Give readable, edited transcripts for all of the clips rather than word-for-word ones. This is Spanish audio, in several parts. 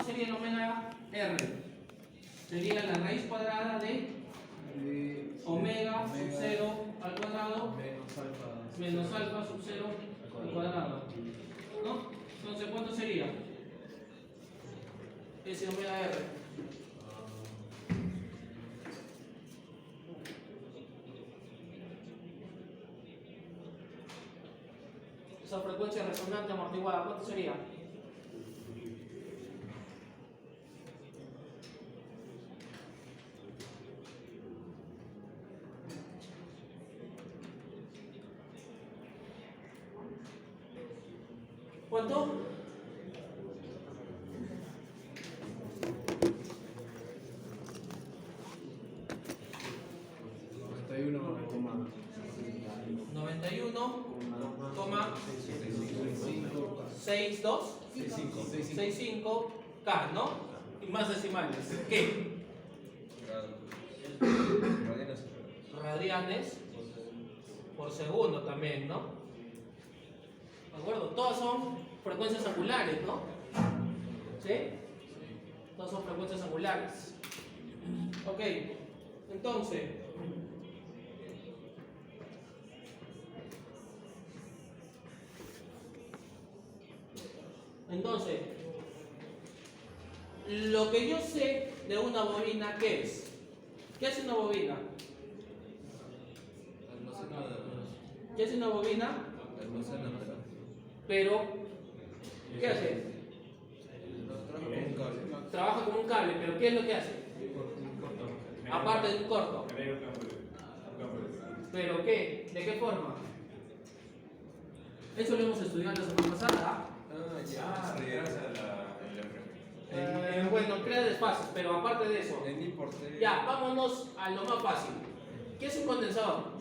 sería el omega R? Sería la raíz cuadrada de omega sub 0 al cuadrado menos alfa sub 0 al cuadrado, ¿no? Entonces, ¿cuánto sería ese omega R? Esa frecuencia resonante amortiguada, ¿cuánto sería? ¿Cuánto? $91,6265 K, ¿no? Y más decimales. ¿Qué? Radianes por segundo también, ¿no? ¿De acuerdo? Todas son frecuencias angulares, ¿no? ¿Sí? Todas son frecuencias angulares. Ok, entonces lo que yo sé de una bobina, ¿qué es? ¿Qué hace una bobina? ¿Qué hace una bobina? Pero, ¿qué hace? Trabaja como un cable, pero ¿qué es lo que hace? Aparte de un corto. ¿Pero qué? ¿De qué forma? Eso lo hemos estudiado la semana pasada. Bueno, crea desfases, pero aparte de eso. Ya, vámonos a lo más fácil. ¿Qué es un condensador?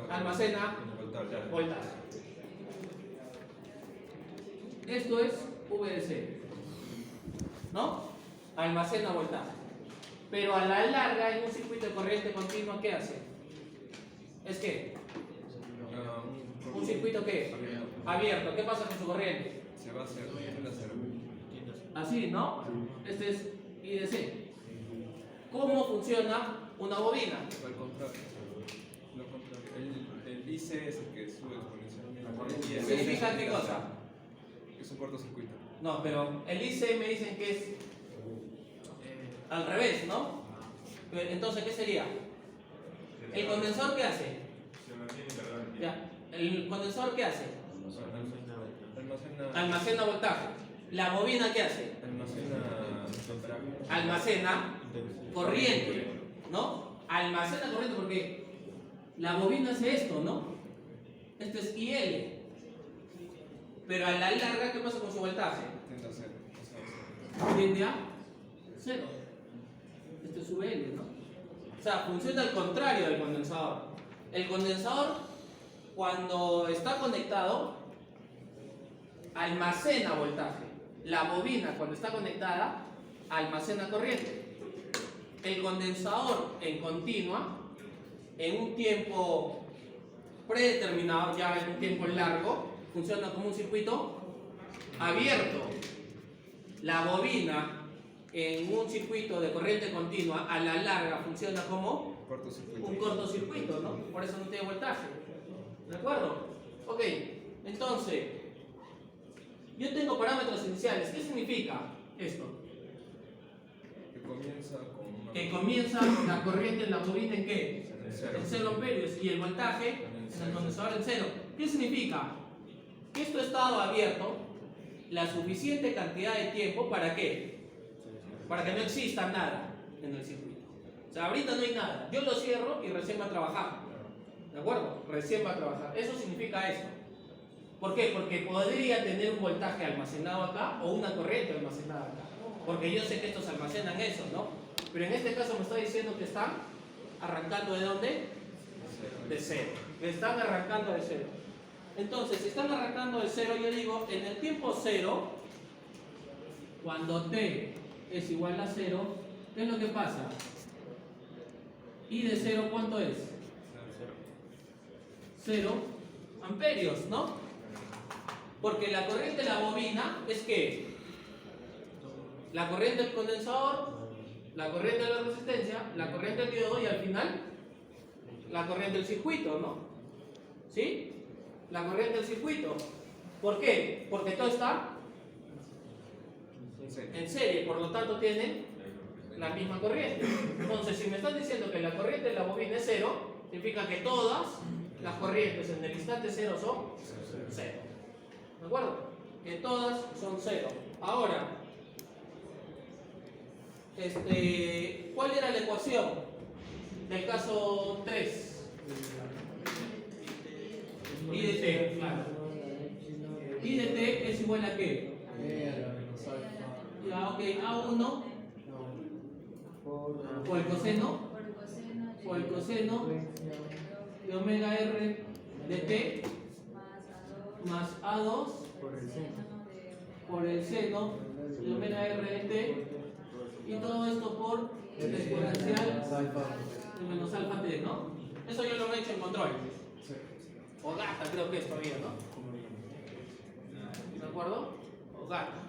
Almacena voltaje. Esto es VDC, ¿no? Almacena voltaje. Pero a la larga, en un circuito de corriente continua, ¿qué hace? ¿Es qué? ¿Un circuito qué? Abierto. ¿Qué pasa con su corriente? Se va a hacer así, ¿no? Este es IDC. ¿Cómo funciona una bobina? al contrario. Lo contrario. El IC es el que sube exponencialmente. ¿Significa qué cosa? Es un cortocircuito. No, pero el IC me dicen que es al revés, ¿no? Entonces, ¿qué sería? ¿El condensador qué hace? Ya. ¿El condensador qué hace? Almacena voltaje. ¿La bobina qué hace? Almacena corriente, ¿no? Almacena corriente porque la bobina hace esto, ¿no? Esto es IL. Pero a la larga, ¿qué pasa con su voltaje? Tiende a 0. Esto es VL, ¿no? O sea, funciona al contrario del condensador. El condensador, cuando está conectado, almacena voltaje. La bobina, cuando está conectada, almacena corriente. El condensador en continua, en un tiempo predeterminado, ya en un tiempo largo, funciona como un circuito abierto. La bobina en un circuito de corriente continua a la larga funciona como un cortocircuito, ¿no? Por eso no tiene voltaje. ¿De acuerdo? Ok, entonces yo tengo parámetros iniciales. ¿Qué significa esto? Que comienza la corriente en la bobina ¿en qué? En 0 amperios y el voltaje en el condensador en 0. ¿Qué significa? Que esto ha estado abierto la suficiente cantidad de tiempo ¿para qué? Para que no exista nada en el circuito. O sea, ahorita no hay nada. Yo lo cierro y recién va a trabajar. ¿De acuerdo? Recién va a trabajar. Eso significa esto. ¿Por qué? Porque podría tener un voltaje almacenado acá o una corriente almacenada acá. Porque yo sé que estos almacenan eso, ¿no? Pero en este caso me está diciendo que están arrancando ¿de dónde? De 0. Que están arrancando de 0. Entonces, si están arrancando de 0, yo digo, en el tiempo 0, cuando t es igual a 0, ¿qué es lo que pasa? I de 0, ¿cuánto es? 0 amperios, ¿no? Porque la corriente de la bobina es que la corriente del condensador, la corriente de la resistencia, la corriente del diodo y al final la corriente del circuito, ¿no? ¿Sí? La corriente del circuito. ¿Por qué? Porque todo está en serie, por lo tanto tienen la misma corriente. Entonces, si me estás diciendo que la corriente de la bobina es cero, significa que todas las corrientes en el instante cero son cero. ¿De acuerdo? Que todas son cero. Ahora, ¿cuál era la ecuación del caso 3? I de t, claro. I de t es igual a qué? Ya, ok, A1 por el coseno de omega r de t más A2 por el seno de omega r de t, y todo esto por el exponencial de menos alfa t, ¿no? Eso yo lo he hecho en control. O gata, creo que es todavía, ¿no? ¿De acuerdo? O gata.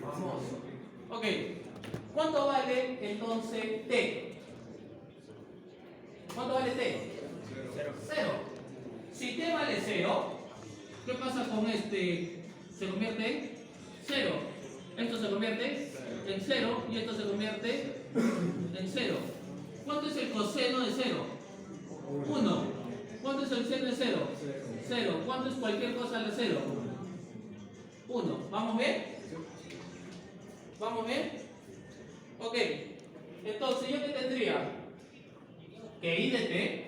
Famoso. Ok. ¿Cuánto vale entonces t? ¿Cuánto vale t? Cero. Si t vale 0, ¿qué pasa con este? Se convierte en 0. Esto se convierte en 0 y esto se convierte en 0. ¿Cuánto es el coseno de 0? 1. ¿Cuánto es el seno de 0? 0. ¿Cuánto es cualquier cosa de 0? 1. ¿Vamos bien? ¿Vamos bien? Ok. Entonces, ¿yo qué tendría? Que I de t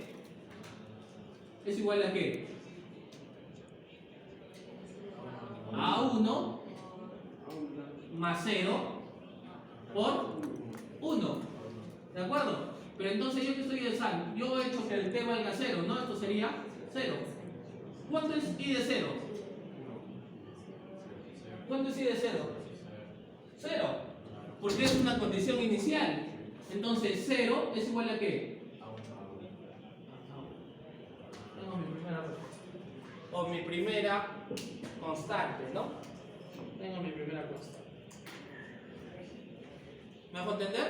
es igual a qué? A1 más 0 por 1. ¿De acuerdo? Pero entonces, ¿yo qué estoy pensando? Yo he hecho que el t valga 0, ¿no? Esto sería 0. ¿Cuánto es I de 0? ¿Cuánto es I de 0? 0. Porque es una condición inicial. Entonces, 0 es igual a qué? Tengo mi primera respuesta. O mi primera constante, ¿no? Tengo mi primera constante. ¿Me hago entender?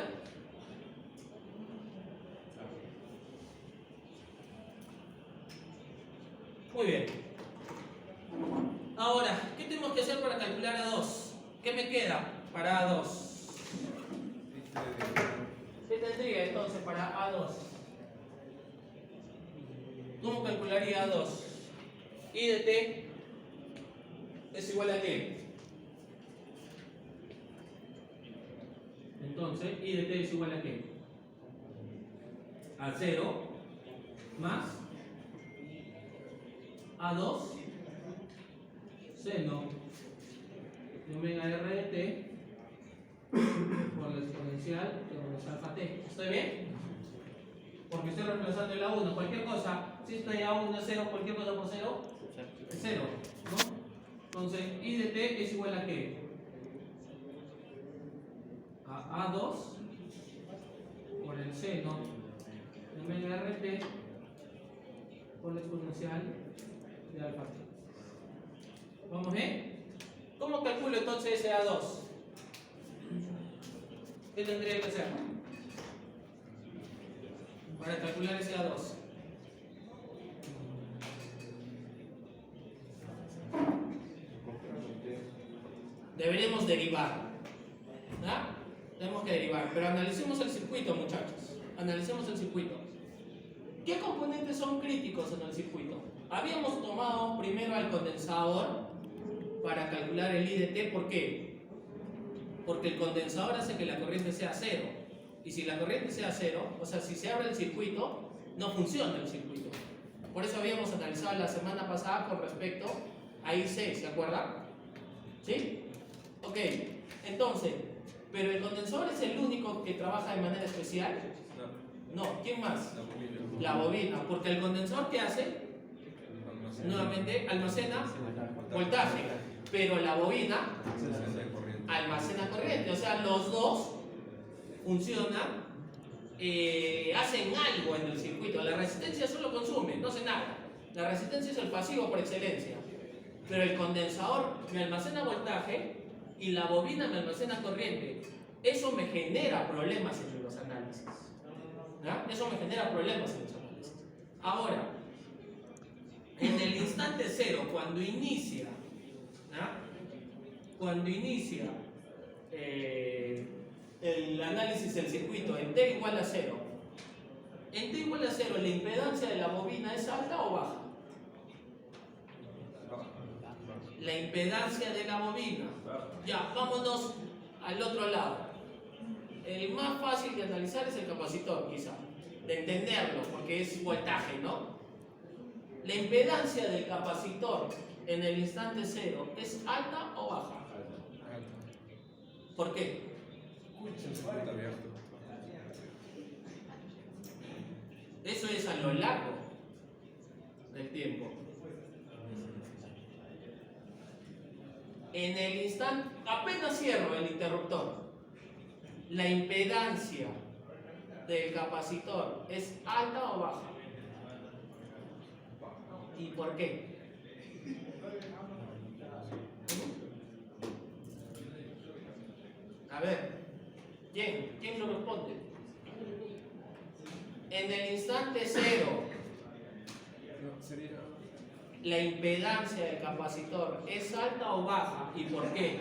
Muy bien. Ahora, ¿qué tenemos que hacer para calcular A2? ¿Qué me queda para A2? ¿Qué tendría entonces para A2? ¿Cómo calcularía A2? I de t es igual a qué? Entonces, I de t es igual a qué? A 0 más A2 seno de omega r de t por la exponencial de menos alfa t. ¿Estoy bien? Porque estoy reemplazando el A1. Cualquier cosa, si estoy A1 es 0, cualquier cosa por 0 es 0, ¿no? Entonces, I de t es igual a qué? A A2 por el seno de omega r de t por la exponencial de alfa t. ¿Vamos bien? ¿Cómo calculo entonces ese A2? ¿Qué tendría que hacer para calcular ese A2? Deberíamos derivar, ¿verdad? Tenemos que derivar, pero analicemos el circuito, muchachos. Analicemos el circuito. ¿Qué componentes son críticos en el circuito? Habíamos tomado primero al condensador para calcular el I de t. ¿Por qué? Porque el condensador hace que la corriente sea 0. Y si la corriente sea 0, o sea, si se abre el circuito, no funciona el circuito. Por eso habíamos analizado la semana pasada con respecto a IC, ¿se acuerdan? ¿Sí? Ok, entonces, ¿pero el condensador es el único que trabaja de manera especial? No, ¿quién más? La bobina, porque el condensador, ¿qué hace? Nuevamente almacena voltaje, pero la bobina almacena corriente. O sea, los dos funcionan, hacen algo en el circuito. La resistencia solo consume, no hace nada. La resistencia es el pasivo por excelencia. pero el condensador me almacena voltaje y la bobina me almacena corriente. Eso me genera problemas en los análisis. ¿Ya? Eso me genera problemas en los análisis. Ahora, en el instante cero, cuando inicia, ¿ya? Cuando inicia el análisis del circuito en T igual a 0, en T igual a 0, ¿la impedancia de la bobina es alta o baja? La impedancia de la bobina. Ya, vámonos al otro lado. El más fácil de analizar es el capacitor, quizá, de entenderlo, porque es voltaje, ¿no? La impedancia del capacitor en el instante cero, ¿es alta o baja? ¿Por qué? Eso es a lo largo del tiempo. En el instante, apenas cierro el interruptor, la impedancia del capacitor, ¿es alta o baja? ¿Y por qué? A ver, ¿quién lo responde? En el instante cero, ¿la impedancia del capacitor es alta o baja? ¿Y por qué?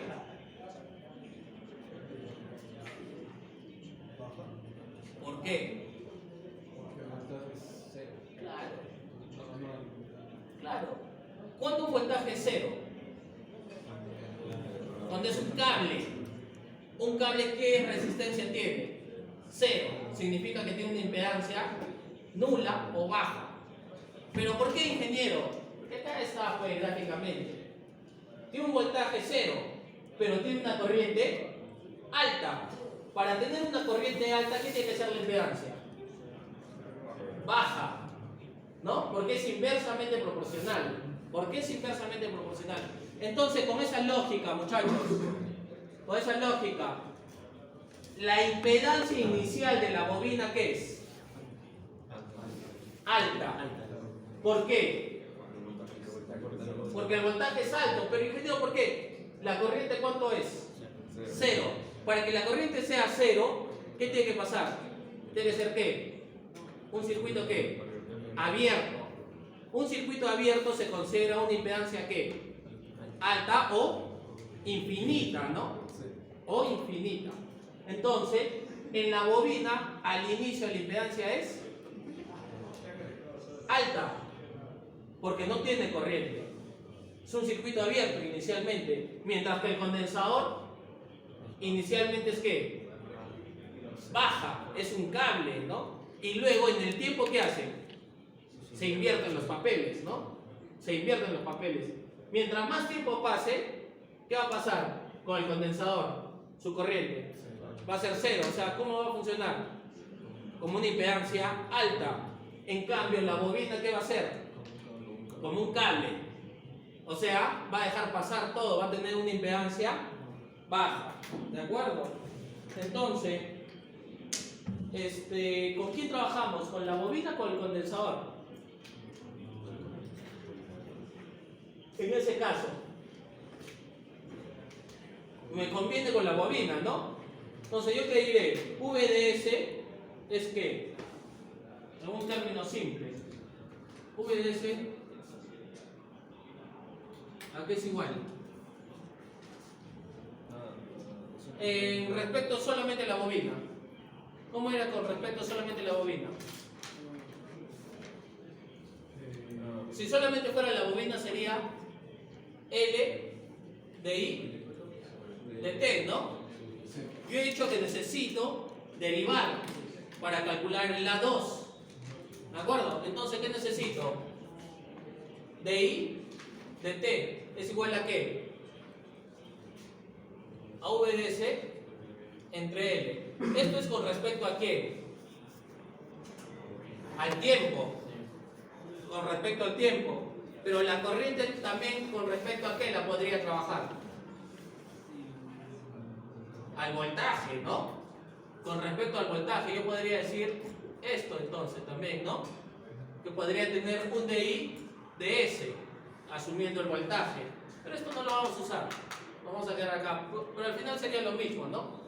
¿Por qué? Claro. ¿Cuándo un voltaje es cero? Cuando es un cable. ¿Un cable qué resistencia tiene? Cero. Significa que tiene una impedancia nula o baja. ¿Pero por qué, ingeniero? Acá está pues, gráficamente. Tiene un voltaje cero, pero tiene una corriente alta. Para tener una corriente alta, ¿qué tiene que ser la impedancia? Baja, ¿no? Porque es inversamente proporcional. ¿Por qué es inversamente proporcional? Entonces, con esa lógica, muchachos, con esa lógica, la impedancia inicial de la bobina, ¿qué es? Alta. ¿Por qué? Porque el voltaje es alto, pero ingeniero, ¿por qué? ¿La corriente cuánto es? Cero. Para que la corriente sea cero, ¿qué tiene que pasar? Tiene que ser ¿qué? Un circuito ¿qué? Abierto. Un circuito abierto se considera una impedancia ¿qué? Alta o infinita, ¿no? O infinita. Entonces, en la bobina, al inicio la impedancia es alta, porque no tiene corriente. Es un circuito abierto inicialmente, mientras que el condensador inicialmente es ¿qué? Baja, es un cable, ¿no? Y luego en el tiempo ¿qué hace? Se invierten los papeles, ¿no? Se invierten los papeles. Mientras más tiempo pase, ¿qué va a pasar con el condensador? Su corriente va a ser cero, o sea, ¿cómo va a funcionar? Como una impedancia alta. En cambio, la bobina, ¿qué va a hacer? Como un cable. O sea, va a dejar pasar todo, va a tener una impedancia baja. ¿De acuerdo? Entonces, ¿con quién trabajamos? ¿Con la bobina o con el condensador? En ese caso, me conviene con la bobina, ¿no? Entonces yo te diré, VDS es ¿qué? En un término simple. VDS, ¿a qué es igual? Respecto solamente a la bobina. ¿Cómo era con respecto solamente a la bobina? Si solamente fuera la bobina sería L de I de T, ¿no? Yo he dicho que necesito derivar para calcular la 2. ¿De acuerdo? Entonces, ¿qué necesito? De I de T es igual a ¿qué? A VDS entre L. Esto es con respecto a ¿qué? Al tiempo. Con respecto al tiempo. Pero la corriente también con respecto a ¿qué la podría trabajar? Al voltaje, ¿no? Con respecto al voltaje, yo podría decir esto entonces también, ¿no? Que podría tener un DI de S. asumiendo el voltaje. Pero esto no lo vamos a usar. Vamos a quedar acá. Pero al final sería lo mismo, ¿no?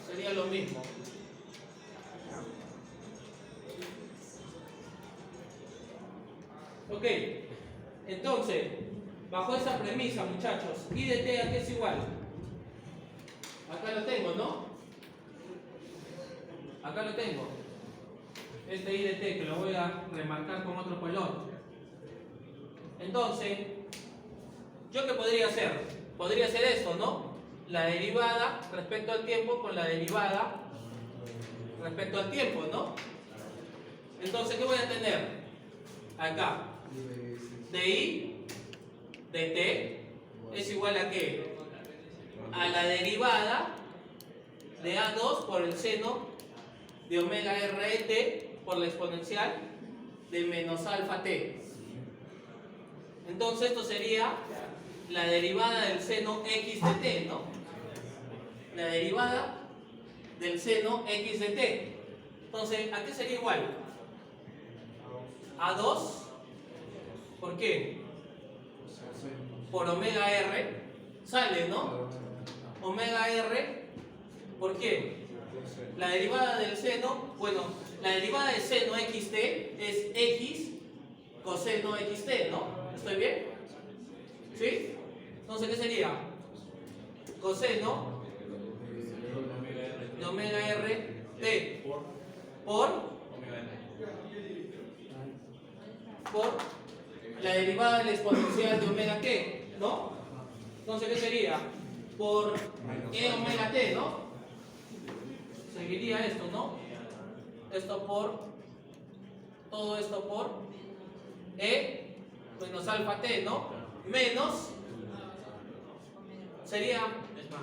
Sería lo mismo. Ok. Entonces, bajo esa premisa, muchachos, I de t a qué es igual. Acá lo tengo, ¿no? Acá lo tengo. Este I de t que lo voy a remarcar con otro color. Entonces, ¿yo qué podría hacer? Podría hacer esto, ¿no? La derivada respecto al tiempo con la derivada respecto al tiempo, ¿no? Entonces, ¿qué voy a tener? Acá, di de t es igual a ¿qué? A la derivada de A2 por el seno de omega r de t por la exponencial de menos alfa t. Entonces esto sería la derivada del seno x de t, ¿no? La derivada del seno x de t. Entonces, ¿a qué sería igual? A 2, ¿por qué? Por omega r, sale, ¿no? Omega r, ¿por qué? La derivada del seno, bueno, la derivada del seno xt es x coseno xt, ¿no? ¿Estoy bien? ¿Sí? Entonces, ¿qué sería? Coseno de omega r t por la derivada del exponencial de omega t, ¿no? Entonces, ¿qué sería? Por e omega t, ¿no? Seguiría esto, ¿no? Esto por, todo esto por e menos alfa t, ¿no? Menos, sería,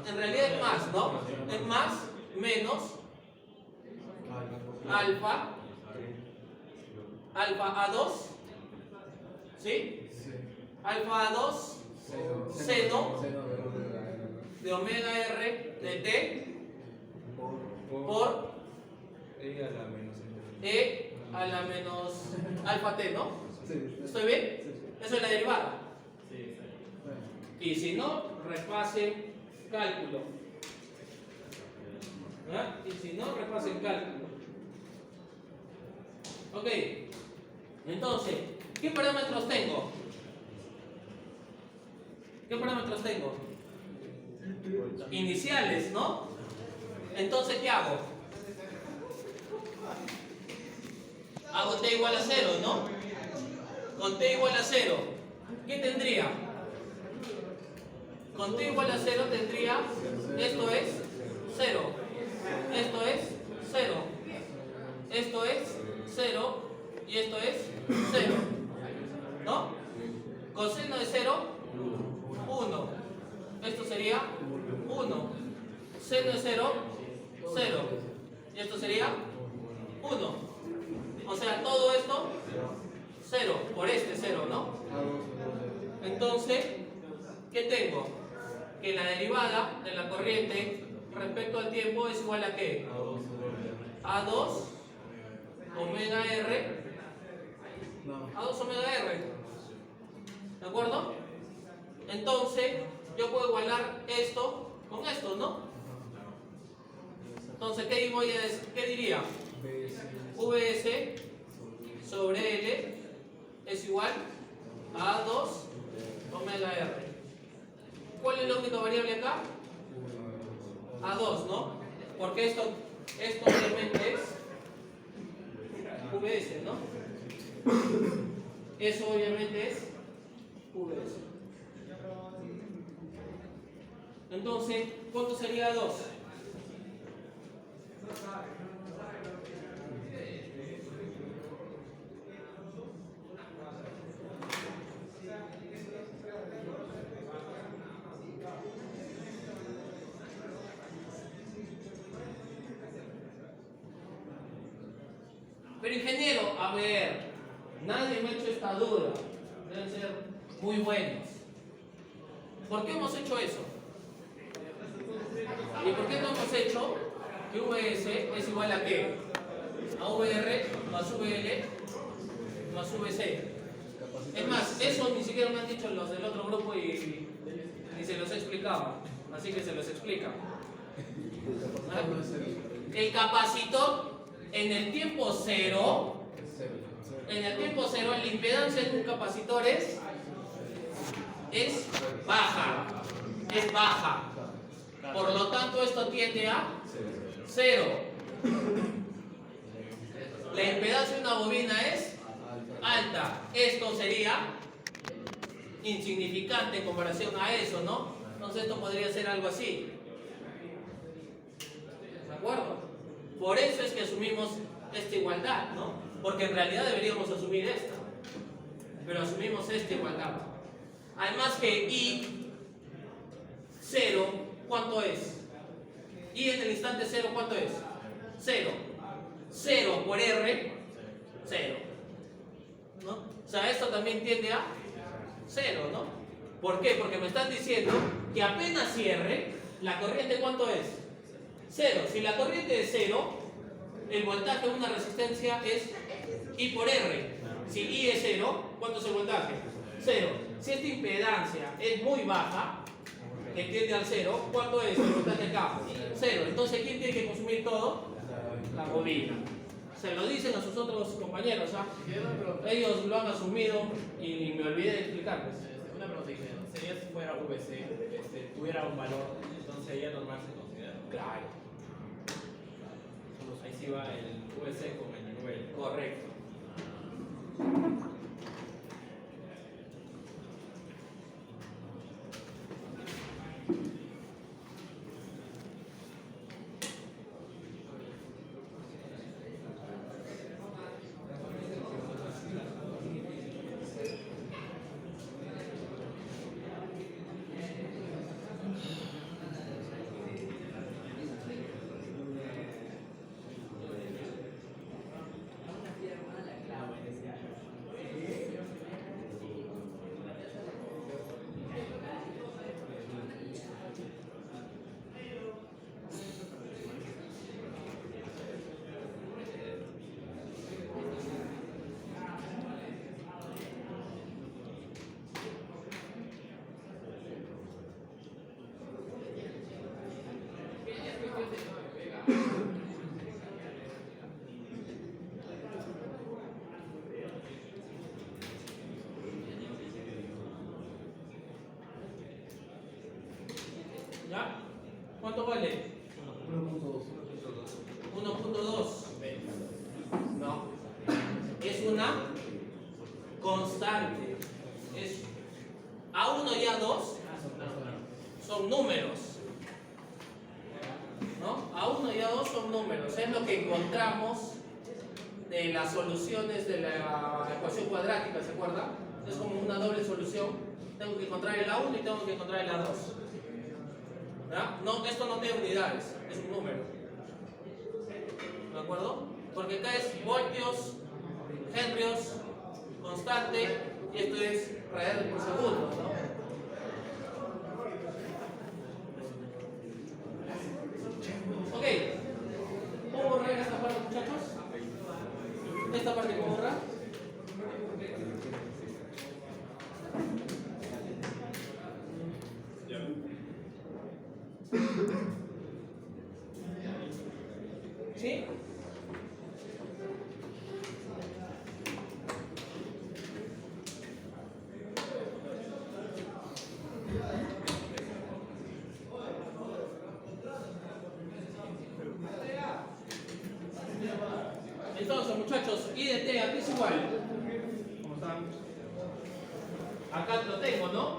en realidad es más, ¿no? Es más, menos, alfa A2, ¿sí? Alfa A2, seno de omega r de t por e a la menos alfa t, ¿no? ¿Estoy bien? Eso es la derivada. Y si no, repasen cálculo. ¿verdad? Y si no, repasen cálculo. Ok. Entonces, ¿qué parámetros tengo? ¿Qué parámetros tengo? Iniciales, ¿no? Entonces, ¿qué hago? Hago t igual a 0, ¿no? Con t igual a 0, ¿qué tendría? Con t igual a 0 tendría, esto es 0, esto es 0, esto es 0 y esto es 0, ¿no? Coseno de 0, 1, esto sería 1, seno de 0, 0, y esto sería 1. O sea, todo esto 0, por este 0, ¿no? Entonces, ¿qué tengo? Que la derivada de la corriente respecto al tiempo es igual a ¿qué? A2 omega r. A2 omega r. ¿De acuerdo? Entonces, yo puedo igualar esto con esto, ¿no? Entonces, ¿qué diría? Vs sobre L es igual a A2 omega R. ¿Cuál es la única variable acá? A2, ¿no? Porque esto obviamente es Vs, ¿no? Eso obviamente es Vs. Entonces, ¿cuánto sería 2? Pero ingeniero, a ver, nadie me ha hecho esta duda. Deben ser muy buenos. ¿Por qué hemos hecho eso? ¿Y por qué no hemos hecho que Vs es igual a qué? A Vr más Vl más Vc. Es más, eso ni siquiera me han dicho los del otro grupo y se los he explicado. Así que se los explica. El capacitor en el tiempo cero, la impedancia de un capacitor es baja. Es baja. Por lo tanto, esto tiende a cero. La impedancia de una bobina es alta. Esto sería insignificante en comparación a eso, ¿no? Entonces esto podría ser algo así. ¿De acuerdo? Por eso es que asumimos esta igualdad, ¿no? Porque en realidad deberíamos asumir esta. Pero asumimos esta igualdad. Además que I, 0, ¿cuánto es? I en el instante 0, ¿cuánto es? 0. 0 por R, 0. ¿No? O sea, esto también tiende a 0, ¿no? ¿Por qué? Porque me están diciendo que apenas cierre, la corriente ¿cuánto es? 0. Si la corriente es 0, el voltaje de una resistencia es I por R. Si I es 0, ¿cuánto es el voltaje? 0. Si esta impedancia es muy baja, que tiende al 0, ¿cuánto es el voltaje acá? 0. Entonces, ¿quién tiene que consumir todo? La bobina. Se lo dicen a sus otros compañeros, ¿ah? Ellos lo han asumido y me olvidé de explicarles. Una pregunta, sería si fuera VC, tuviera un valor, entonces sería normal se considera. Claro. Ahí sí va el VC con el nivel. Correcto. ¿Ya? ¿Cuánto vale? 1.2. No. Es una constante. Es A1 y A2 son números. ¿No? A1 y A2 son números. Es lo que encontramos de las soluciones de la ecuación cuadrática, ¿se acuerda? Es como una doble solución. Tengo que encontrar el A1 y tengo que encontrar el A2. ¿Verdad? No, esto no tiene unidades, es un número. ¿De acuerdo? Porque acá es voltios, henrios, constante, y esto es radianes por segundo, ¿no? Ok. ¿Puedo borrar esta parte, muchachos? ¿Esta parte puedo borrar? ¿Sí? Entonces, muchachos, I de T aquí es igual. ¿Cómo están? Acá lo tengo, ¿no?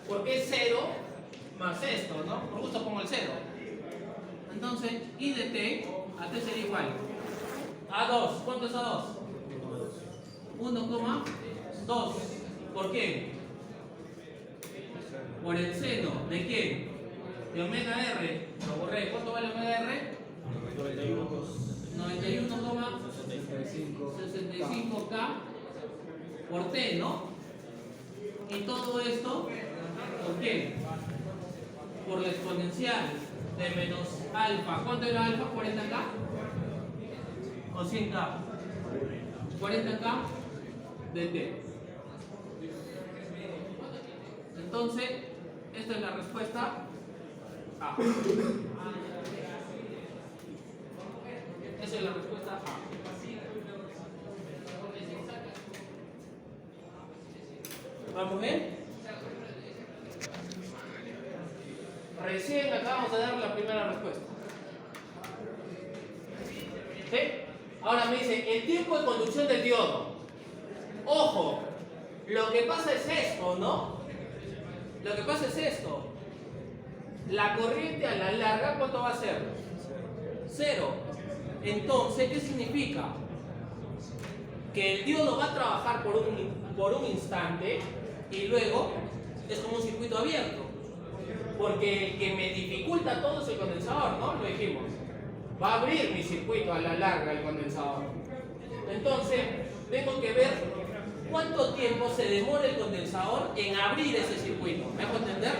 Porque es 0 más esto, ¿no? Por gusto pongo el 0. Entonces, I de T, a T sería igual. A2, ¿cuánto es A2? 1,2. ¿Por qué? Por el seno, ¿de qué? De omega R. Lo borré. ¿Cuánto vale omega R? 91,65K por T, ¿no? Y todo esto, ¿por qué? Por la exponencial de menos alfa. ¿Cuánto era alfa? 40K o 100K. 40K de T. Entonces, esta es la respuesta A. Esa es la respuesta A. ¿Vamos bien? Recién acabamos de dar la primera respuesta. ¿Sí? Ahora me dice, el tiempo de conducción del diodo. Ojo, lo que pasa es esto, ¿no? Lo que pasa es esto. La corriente a la larga, ¿cuánto va a ser? 0. Entonces, ¿qué significa? Que el diodo va a trabajar por un instante y luego es como un circuito abierto. Porque el que me dificulta todo es el condensador, ¿no? Lo dijimos. Va a abrir mi circuito a la larga el condensador. Entonces, tengo que ver cuánto tiempo se demora el condensador en abrir ese circuito. ¿Me hago entender?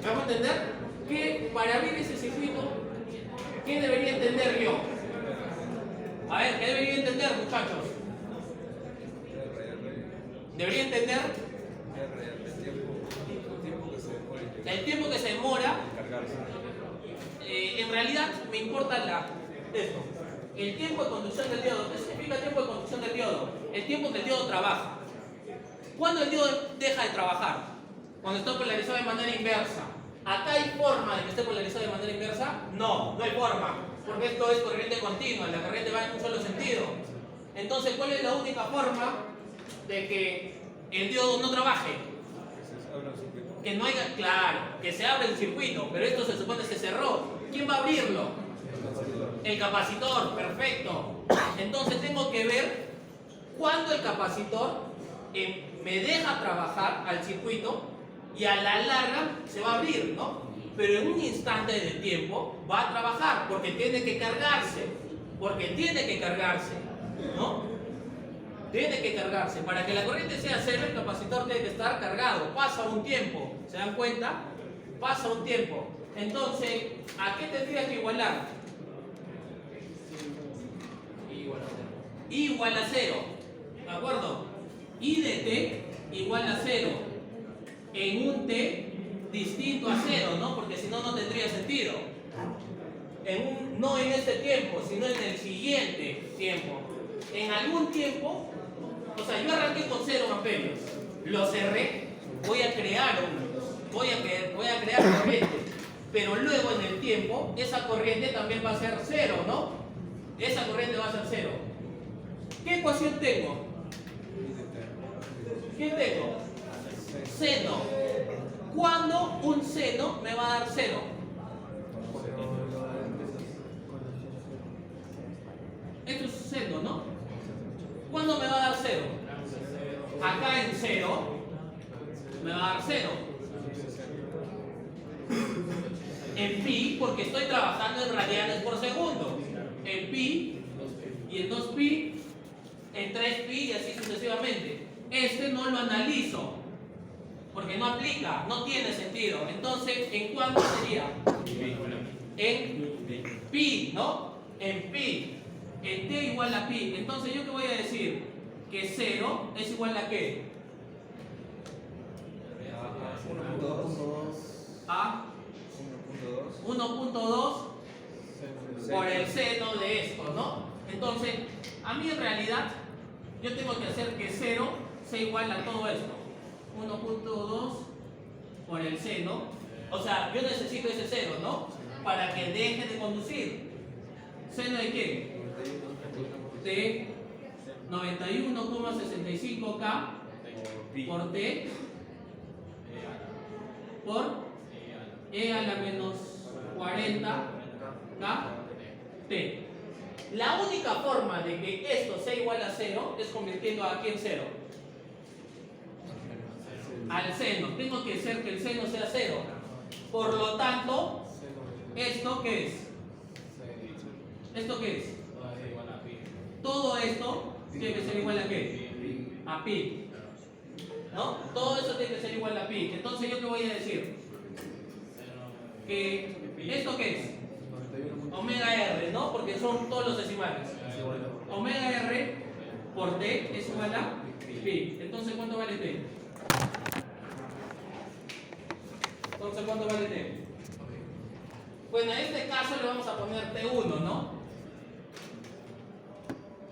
¿Me hago entender? Que para abrir ese circuito, ¿qué debería entender yo? A ver, ¿qué debería entender, muchachos? Debería entender el tiempo que se demora. En realidad me importa esto. El tiempo de conducción del diodo. ¿Qué significa el tiempo de conducción del diodo? El tiempo que el diodo trabaja. ¿Cuándo el diodo deja de trabajar? Cuando está polarizado de manera inversa. ¿Acá hay forma de que esté polarizado de manera inversa? No, no hay forma. Porque esto es corriente continua, la corriente va en un solo sentido. Entonces, ¿cuál es la única forma de que el diodo no trabaje? Que no haya, claro, que se abra el circuito, pero esto se supone que se cerró. ¿Quién va a abrirlo? El capacitor, perfecto. Entonces tengo que ver cuándo el capacitor me deja trabajar al circuito y a la larga se va a abrir, ¿no? Pero en un instante de tiempo va a trabajar porque tiene que cargarse, ¿no? Tiene que cargarse. Para que la corriente sea cero, el capacitor tiene que estar cargado. Pasa un tiempo, ¿se dan cuenta? Pasa un tiempo. Entonces, ¿a qué tendría que igualar? Igual a 0. ¿De acuerdo? I de t igual a 0. En un t distinto a 0, ¿no? Porque si no, no tendría sentido. No en este tiempo, sino en el siguiente tiempo. En algún tiempo, o sea, yo arranqué con 0 amperios, lo cerré, voy a crear corriente, pero luego en el tiempo, esa corriente también va a ser 0, ¿no? Esa corriente va a ser 0. ¿Qué ecuación tengo? ¿Qué tengo? Seno. ¿Cuándo un seno me va a dar 0? Esto es seno, ¿no? ¿Cuándo me va a dar 0? Acá en 0 me va a dar 0. En pi, porque estoy trabajando en radianes por segundo. En pi, y en 2pi, en 3pi y así sucesivamente. Este no lo analizo, porque no aplica, no tiene sentido. Entonces, ¿en cuánto sería? En pi, ¿no? En pi. En t igual a pi. Entonces, ¿yo qué voy a decir? Que 0 es igual a ¿qué? A 1.2 por el seno de esto, ¿no? Entonces, a mí en realidad, yo tengo que hacer que 0 sea igual a todo esto. 1.2 por el seno. O sea, yo necesito ese 0, ¿no? Para que deje de conducir. ¿Seno de qué? De 91,65K por T por E a la menos 40K T. La única forma de que esto sea igual a 0 es convirtiendo aquí en 0. Al seno. Tengo que hacer que el seno sea 0. Por lo tanto, ¿esto qué es? ¿Esto qué es? Todo esto tiene que ser igual a ¿qué? A pi. ¿No? Todo eso tiene que ser igual a pi. Entonces, ¿yo qué voy a decir? Que ¿esto qué es? Omega R, ¿no? Porque son todos los decimales. Omega R por T es igual a pi. Entonces, ¿cuánto vale T? Entonces, ¿cuánto vale T? Bueno, en este caso le vamos a poner T1, ¿no?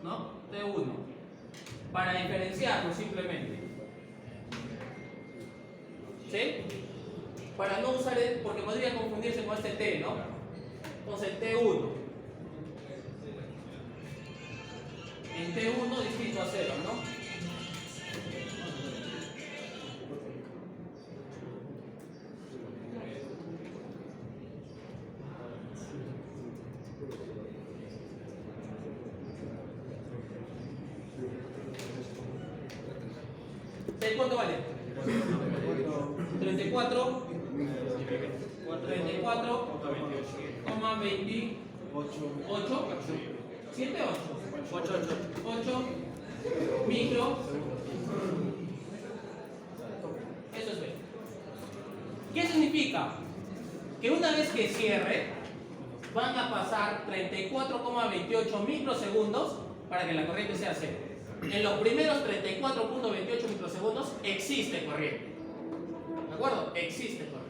¿No? T1. Para diferenciarlo simplemente. ¿Sí? Para no usar el, porque podría confundirse con este T, ¿no? Entonces T1. En T1 distinto a 0, ¿no? ¿Cuánto vale? 34. 34,28. 7, 8 micro. Eso es B. ¿Qué significa? Que una vez que cierre, van a pasar 34,28 microsegundos para que la corriente sea cero. En los primeros 34,28 microsegundos existe corriente. ¿De acuerdo? Existe corriente.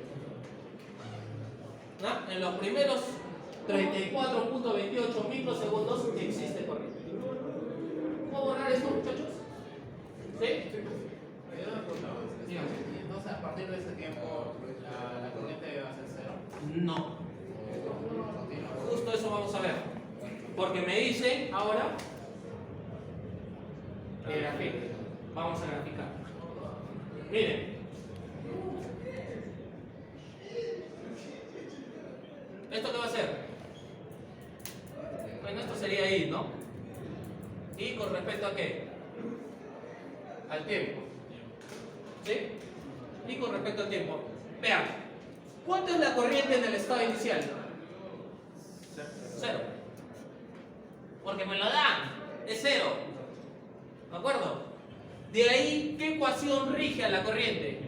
¿No? En los primeros 34,28 microsegundos existe corriente. ¿Puedo borrar esto, muchachos? ¿Sí? Entonces, a partir de ese tiempo, la corriente va a ser cero. No. Justo eso vamos a ver. Porque me dice ahora que grafique. Vamos a graficar. Miren. ¿Esto qué va a ser? Bueno, esto sería I, ¿no? ¿Y con respecto a qué? Al tiempo. ¿Sí? Y con respecto al tiempo. Vean, ¿cuánto es la corriente en el estado inicial? 0. Porque me lo dan. Es 0. ¿De acuerdo? De ahí, ¿qué ecuación rige a la corriente?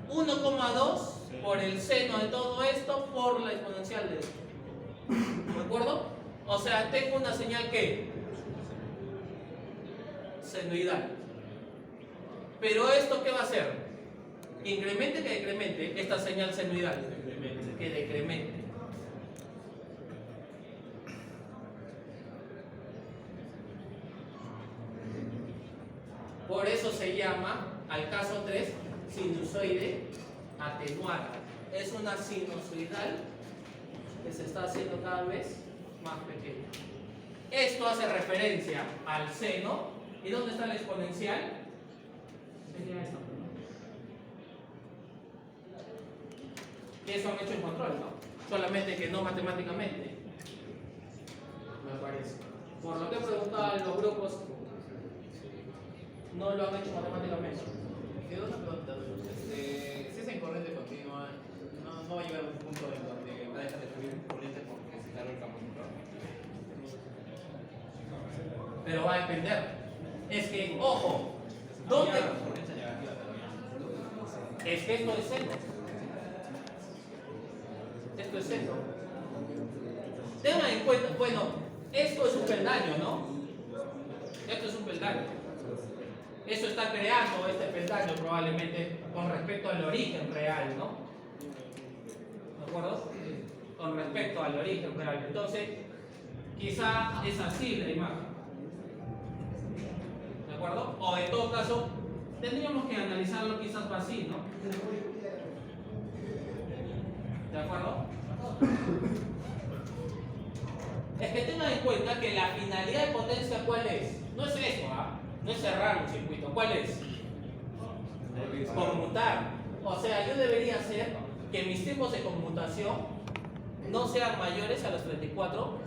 1,2 por el seno de todo esto por la exponencial de esto. ¿De acuerdo? O sea, tengo una señal que senoidal. Pero esto, ¿qué va a hacer? Incremente que decremente esta señal senoidal. Que decremente. Por eso se llama, al caso 3, sinusoide atenuada. Es una sinusoidal que se está haciendo cada vez más pequeña. Esto hace referencia al seno. ¿Y dónde está la exponencial? Sería esto. Y eso han hecho en control, ¿no? Solamente que no matemáticamente. Me parece. Por lo que he preguntado a los grupos, no lo han hecho matemáticamente. Quedó una pregunta. Si es en corriente continua, no va a llegar a un punto en donde va a dejar de fluir corriente porque se carga el campo neutral. Pero va a depender. Es que, ojo, ¿dónde? Es que esto es seno. Esto es seno. Tengan en cuenta, bueno, esto es un peldaño, ¿no? Esto es un peldaño. Eso está creando este peldaño probablemente con respecto al origen real, ¿no? ¿De acuerdo? Con respecto al origen real. Entonces, quizá es así la imagen. ¿De acuerdo? O en todo caso, tendríamos que analizarlo quizás así, ¿no? ¿De acuerdo? Es que tengan en cuenta que la finalidad de potencia, ¿cuál es? No es eso, ¿ah? No es cerrar un circuito. ¿Cuál es? Conmutar. O sea, yo debería hacer que mis tiempos de conmutación no sean mayores a los 34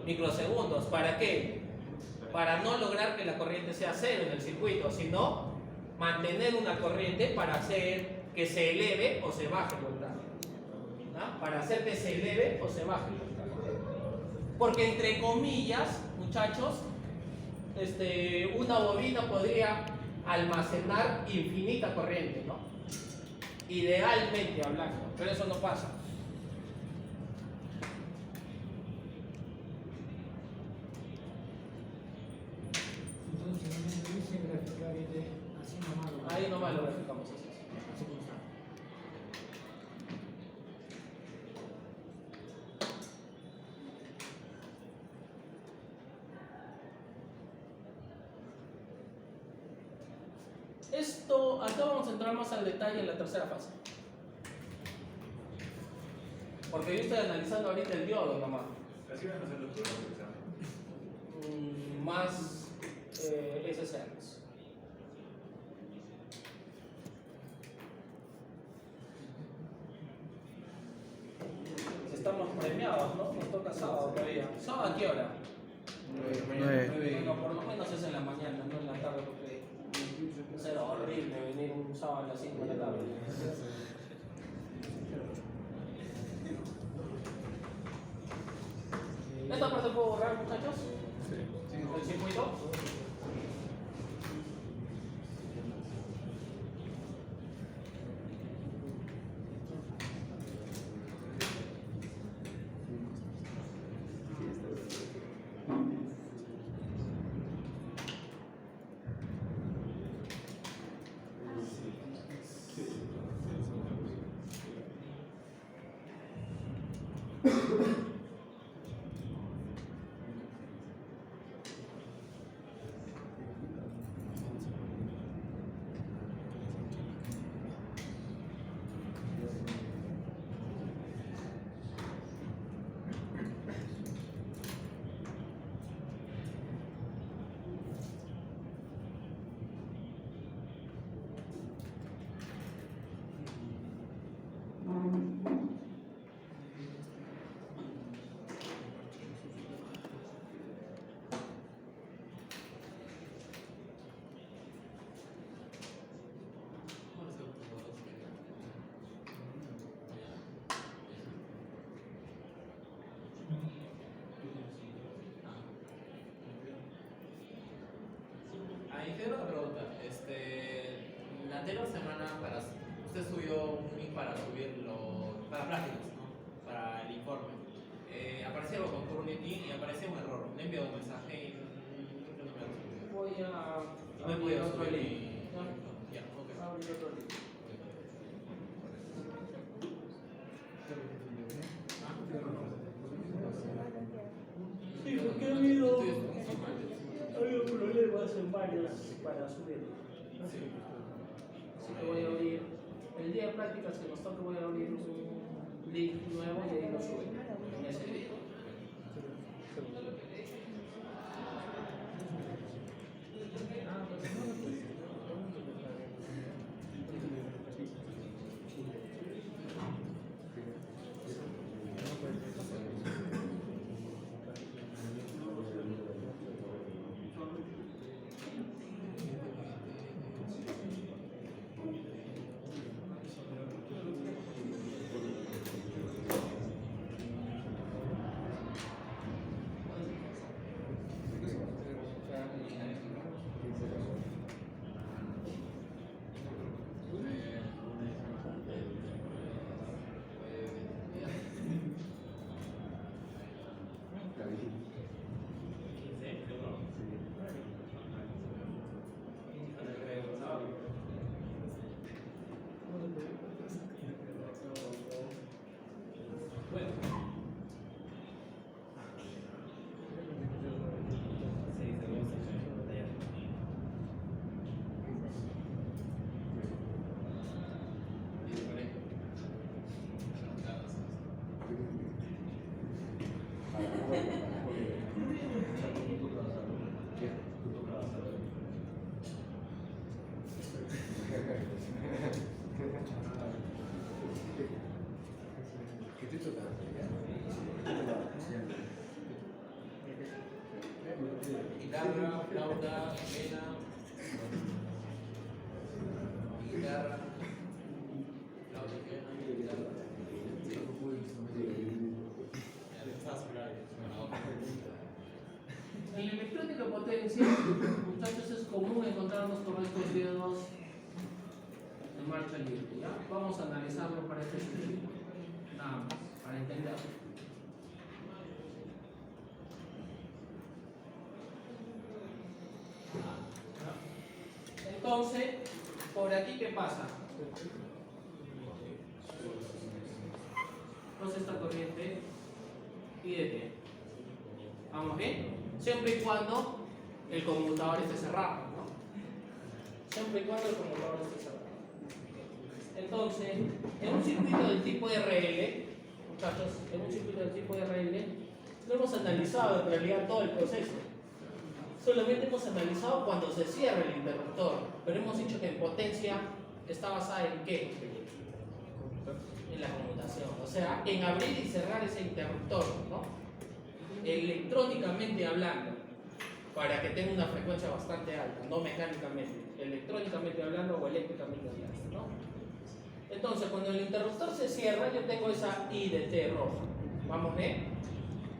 microsegundos. ¿Para qué? Para no lograr que la corriente sea cero en el circuito, sino mantener una corriente para hacer que se eleve o se baje el voltaje. ¿No? Para hacer que se eleve o se baje el voltaje. Porque entre comillas, muchachos, una bobina podría almacenar infinita corriente, ¿no? Idealmente hablando, pero eso no pasa. Entonces, no me dice graficar así nomás. Ahí nomás lo graficamos así. Así como está. Esto, acá vamos a entrar más al detalle en la tercera fase. Porque yo estoy analizando ahorita el diodo nomás. Así van a hacer los pruebas del examen. Más SSRs. Estamos premiados, ¿no? Nos toca sábado todavía. ¿Sábado a qué hora? 9. Bueno, por lo menos es en la mañana, no en la tarde, porque será horrible venir un sábado a las 5 de la tarde. ¿Esta parte puedo borrar, muchachos? Sí. ¿El circuito? Tengo otra pregunta. La anterior semana usted subió un link para subirlo, para prácticas, ¿no? Para el informe. Aparecía algo con Turnitin y aparecía un error. Le he enviado un mensaje y creo que no me ha respondido. Voy a No me he podido subir link. y... Ya, ok. Abrir otro link. Sí, porque ha habido problemas en varios para subirlo. Así que voy a abrir, el día de prácticas que nos toque, voy a abrir un link nuevo y ahí lo subo en ese video. Guitarra, flauta, vena, guitarra, flauta, vena, guitarra. En la electrónica de potencia, muchachos, es común encontrarnos con estos diodos de marcha libre. ¿Ya? Vamos a analizarlo para este estudio. Nada más, para entenderlo. Entonces, por aquí, ¿qué pasa? Entonces esta corriente pide que vamos bien, siempre y cuando el conmutador esté cerrado, ¿no? siempre y cuando el conmutador esté cerrado. Entonces, en un circuito del tipo RL, muchachos, en un circuito del tipo RL, no hemos analizado en realidad todo el proceso. Solamente hemos analizado cuando se cierra el interruptor, pero hemos dicho que en potencia está basada en ¿qué? En la conmutación, o sea, en abrir y cerrar ese interruptor, ¿no? Electrónicamente hablando, para que tenga una frecuencia bastante alta, no mecánicamente, electrónicamente hablando o eléctricamente hablando, ¿no? Entonces, cuando el interruptor se cierra, yo tengo esa I de T roja. ¿Vamos bien?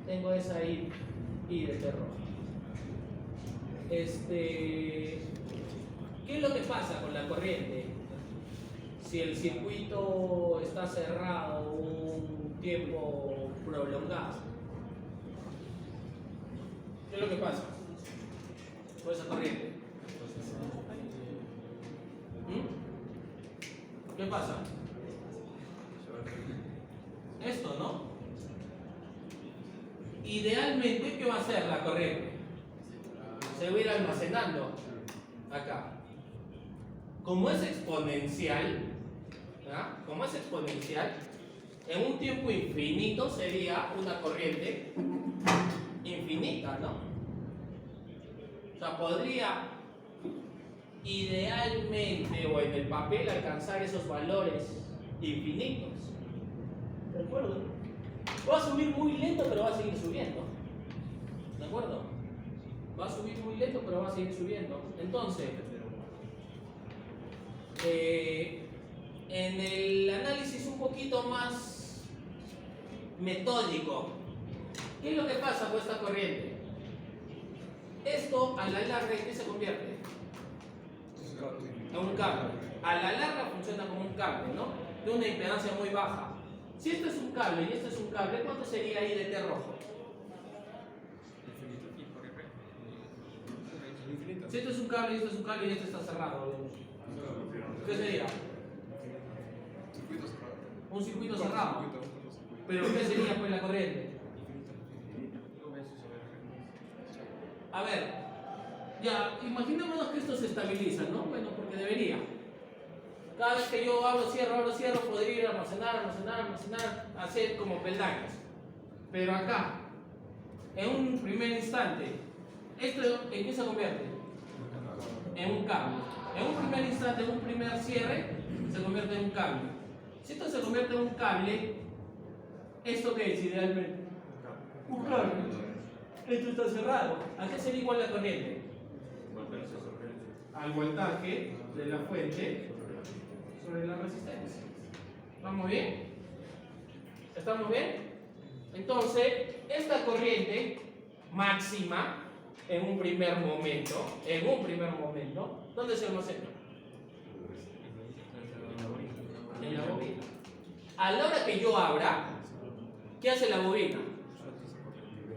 Tengo esa I de T roja. ¿Qué es lo que pasa con la corriente? Si el circuito está cerrado un tiempo prolongado, ¿qué es lo que pasa con esa corriente? ¿Qué pasa? Esto, ¿no? Idealmente, ¿qué va a hacer la corriente? Se va a ir almacenando acá. Como es exponencial, ¿verdad? Como es exponencial, en un tiempo infinito sería una corriente infinita, ¿no? O sea, podría idealmente o en el papel alcanzar esos valores infinitos. ¿De acuerdo? Va a subir muy lento, pero va a seguir subiendo. ¿De acuerdo? Va a subir muy lento, pero va a seguir subiendo. Entonces, en el análisis un poquito más metódico, ¿qué es lo que pasa con esta corriente? Esto a la larga, ¿en qué se convierte? En un cable. A la larga funciona como un cable, ¿no? De una impedancia muy baja. Si esto es un cable y esto es un cable, ¿cuánto sería I de T rojo? Si esto es un cable y esto es un cable y esto está cerrado, ¿qué sería? Un circuito cerrado. ¿Pero qué sería pues la corriente? A ver, ya, imaginémonos que esto se estabiliza, ¿no? Bueno, porque debería. Cada vez que yo abro, cierro, podría ir a almacenar, hacer como peldaños. Pero acá, en un primer instante, ¿esto en qué se convierte? En un cable. En un primer instante, en un primer cierre, se convierte en un cable. Si esto se convierte en un cable, ¿esto qué es idealmente? Un cable. Esto está cerrado. ¿A qué sería igual la corriente? Al voltaje de la fuente sobre la resistencia. ¿Estamos bien? ¿Estamos bien? Entonces, esta corriente máxima en un primer momento, ¿dónde se almacena? En la bobina. A la hora que yo abra, ¿qué hace la bobina?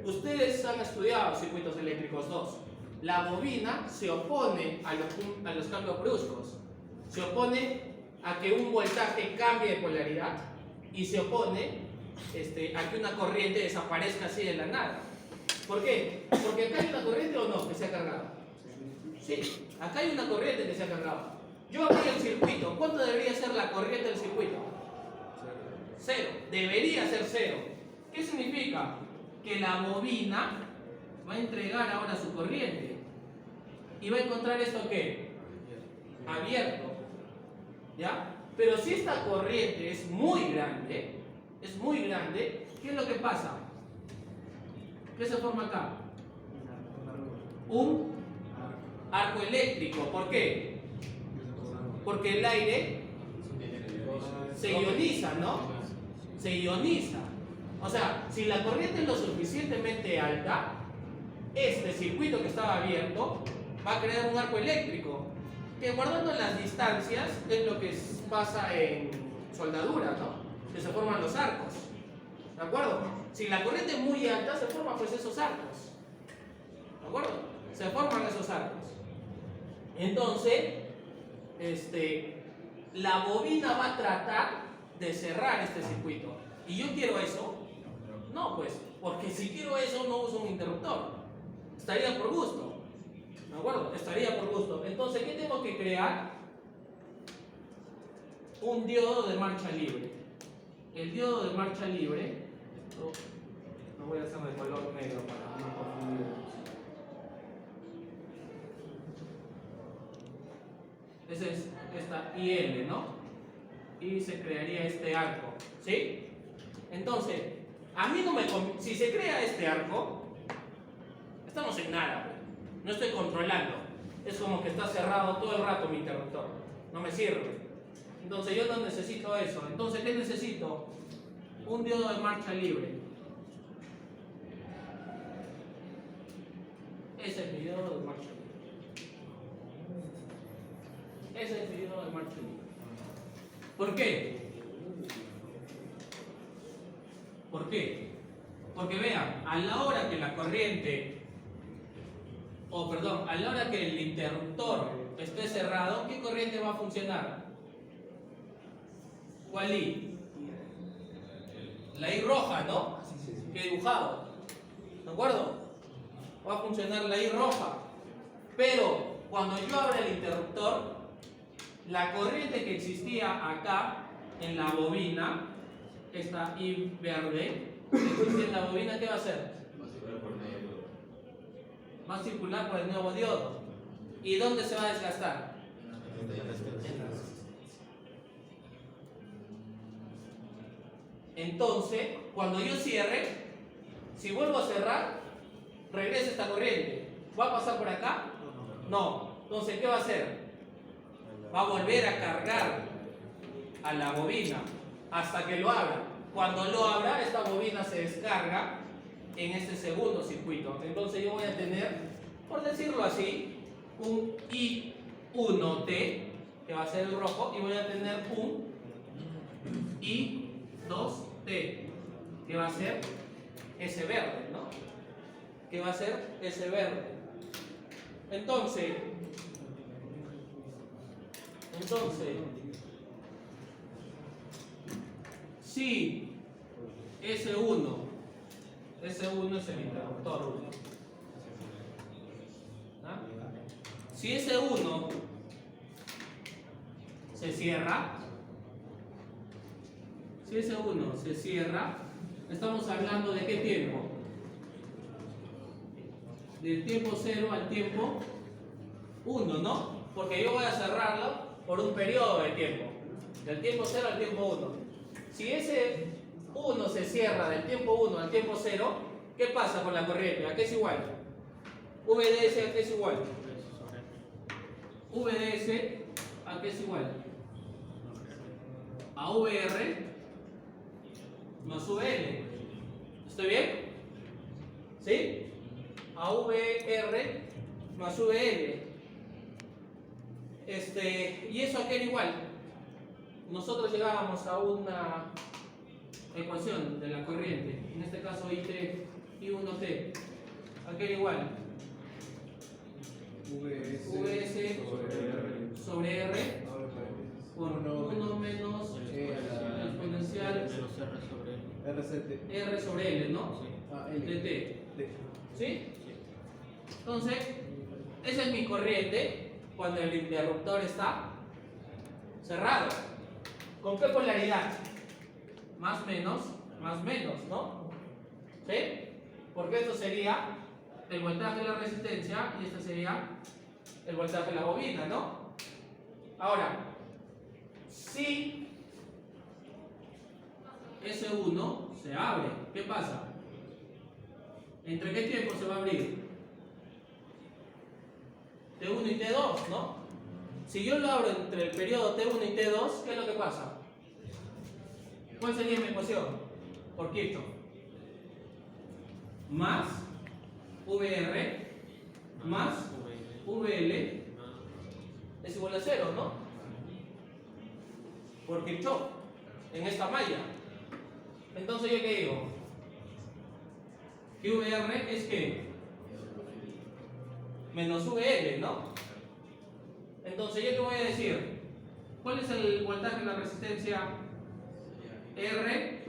Ustedes han estudiado circuitos eléctricos 2. La bobina se opone a los cambios bruscos. Se opone a que un voltaje cambie de polaridad y se opone a que una corriente desaparezca así de la nada. ¿Por qué? Porque acá hay una corriente o no que se ha cargado. Sí, acá hay una corriente que se ha cargado. Yo abrí el circuito. ¿Cuánto debería ser la corriente del circuito? Cero. Debería ser cero. ¿Qué significa? Que la bobina va a entregar ahora su corriente y va a encontrar esto ¿qué? Abierto. ¿Ya? Pero si esta corriente es muy grande, ¿qué es lo que pasa? ¿Qué se forma acá? Un arco eléctrico. ¿Por qué? Porque el aire se ioniza, ¿no? Se ioniza. O sea, si la corriente es lo suficientemente alta, este circuito que estaba abierto va a crear un arco eléctrico que, guardando las distancias, es lo que pasa en soldadura, ¿no? Que se forman los arcos. ¿De acuerdo? Si la corriente es muy alta, se forman pues esos arcos. ¿De acuerdo? Se forman esos arcos. Entonces, la bobina va a tratar de cerrar este circuito. ¿Y yo quiero eso? No, pues, porque si quiero eso no uso un interruptor. Estaría por gusto. ¿De ¿De acuerdo? Estaría por gusto. Entonces, ¿qué tengo que crear? Un diodo de marcha libre. El diodo de marcha libre, lo voy a hacer de color negro para no confundirlos. Esa es esta IL, ¿no? Y se crearía este arco, ¿sí? Entonces, a mí no me conviene. Si se crea este arco, estamos en nada, pues. No estoy controlando. Es como que está cerrado todo el rato mi interruptor. No me sirve. Entonces yo no necesito eso. Entonces, ¿qué necesito? Un diodo de marcha libre. Ese es mi diodo de marcha libre. Ese es mi diodo de marcha libre. ¿Por qué? ¿Por qué? Porque vean, a la hora que la corriente, a la hora que el interruptor esté cerrado, ¿qué corriente va a funcionar? ¿Cuál I? La I roja, ¿no? Que he dibujado. ¿De acuerdo? Va a funcionar la I roja. Pero cuando yo abra el interruptor, la corriente que existía acá en la bobina, esta I verde, que existe en la bobina, ¿qué va a hacer? Va a circular por el nuevo diodo. ¿Y dónde se va a desgastar? Entonces, cuando yo cierre, si vuelvo a cerrar, regresa esta corriente. ¿Va a pasar por acá? No. Entonces, ¿qué va a hacer? Va a volver a cargar a la bobina hasta que lo abra. Cuando lo abra, esta bobina se descarga en este segundo circuito. Entonces yo voy a tener, por decirlo así, un I1T, que va a ser el rojo, y voy a tener un I2T, que va a ser ese verde, ¿no? Que va a ser ese verde. Entonces, si S1 es el interruptor, ¿ah? Si S1 se cierra, estamos hablando de qué tiempo, del tiempo 0 al tiempo 1, ¿no? Porque yo voy a cerrarlo por un periodo de tiempo, del tiempo 0 al tiempo 1. Si ese 1 se cierra del tiempo 1 al tiempo 0, ¿qué pasa con la corriente? ¿A qué es igual? VDS ¿a qué es igual? VDS ¿a qué es igual? A VR más VL. ¿Estoy bien? ¿Sí? A VR más VL. ¿Y eso a qué era igual? Nosotros llegábamos a una ecuación de la corriente, en este caso I1T. ¿A qué era igual? VS sobre R por 1 menos exponencial R sobre L, ¿no? De T. ¿Sí? Entonces, esa es mi corriente cuando el interruptor está cerrado. ¿Con qué polaridad? Más menos, ¿no? ¿Sí? Porque esto sería el voltaje de la resistencia y este sería el voltaje de la bobina, ¿no? Ahora, si S1 se abre, ¿qué pasa? ¿Entre qué tiempo se va a abrir? T1 y T2, ¿no? Si yo lo abro entre el periodo T1 y T2, ¿qué es lo que pasa? ¿Cuál sería mi ecuación? Por Kirchhoff. Más VR más VL es igual a 0, ¿no? Por Kirchhoff, en esta malla. Entonces, ¿yo qué digo? Que VR es que menos VL, ¿no? Entonces, ¿yo qué voy a decir? ¿Cuál es el voltaje de la resistencia? R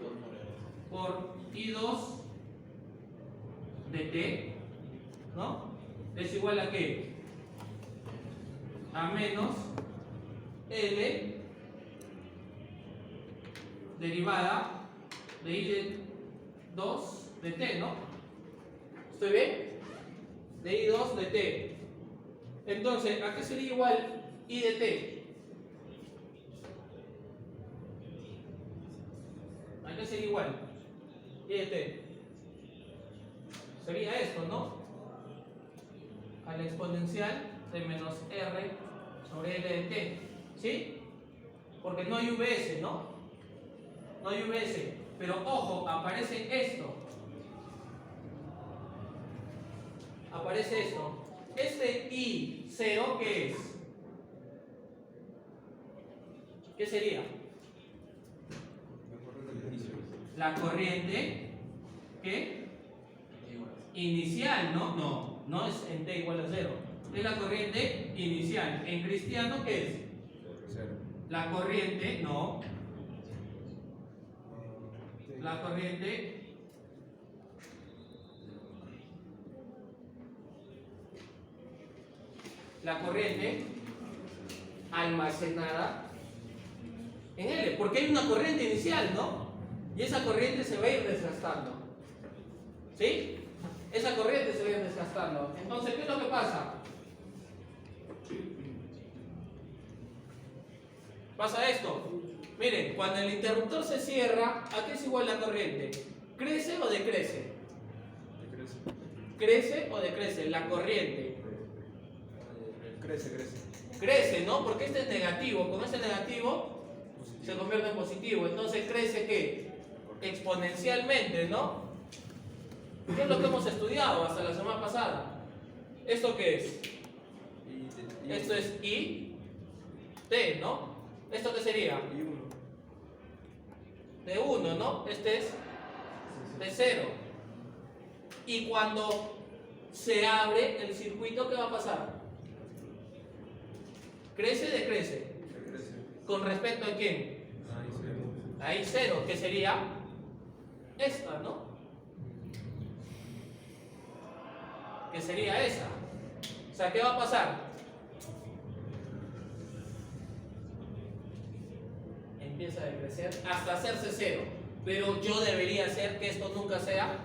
por I2 de T, ¿no? Es igual a ¿qué? a menos L derivada de I de 2 de t, ¿no? ¿Estoy bien? De I2 de t. Entonces, ¿a qué sería igual I de t? ¿A qué sería igual I de t? Sería esto, ¿no? A la exponencial de menos r sobre L de t. ¿Sí? Porque no hay VS, ¿no? No hay VS. Pero ojo, aparece esto. Aparece esto. Este I0, ¿qué es? ¿Qué sería? La corriente, ¿qué? Inicial, ¿no? No, no es en t igual a 0. Es la corriente inicial. En cristiano, ¿qué es? Cero. La corriente, no. La corriente almacenada en L, porque hay una corriente inicial, ¿no? Y esa corriente se va a ir desgastando. ¿Sí? Esa corriente se va a ir desgastando. Entonces, ¿qué es lo que pasa? Pasa esto. Miren, cuando el interruptor se cierra, ¿a qué es igual la corriente? ¿Crece o decrece? ¿Crece o decrece? La corriente. Crece. Crece, ¿no? Porque este es negativo. Con este negativo se convierte en positivo. Entonces crece ¿qué? Exponencialmente, ¿no? ¿Qué es lo que hemos estudiado hasta la semana pasada? ¿Esto qué es? Esto es I, T, ¿no? ¿Esto qué sería? De 1, ¿no? Este es de 0. Y cuando se abre el circuito, ¿qué va a pasar? ¿Crece o decrece? ¿Con respecto a quién? A I0, que sería esta, ¿no? Que sería esa. O sea, ¿qué va a pasar? Empieza a decrecer hasta hacerse 0. Pero yo debería hacer que esto nunca sea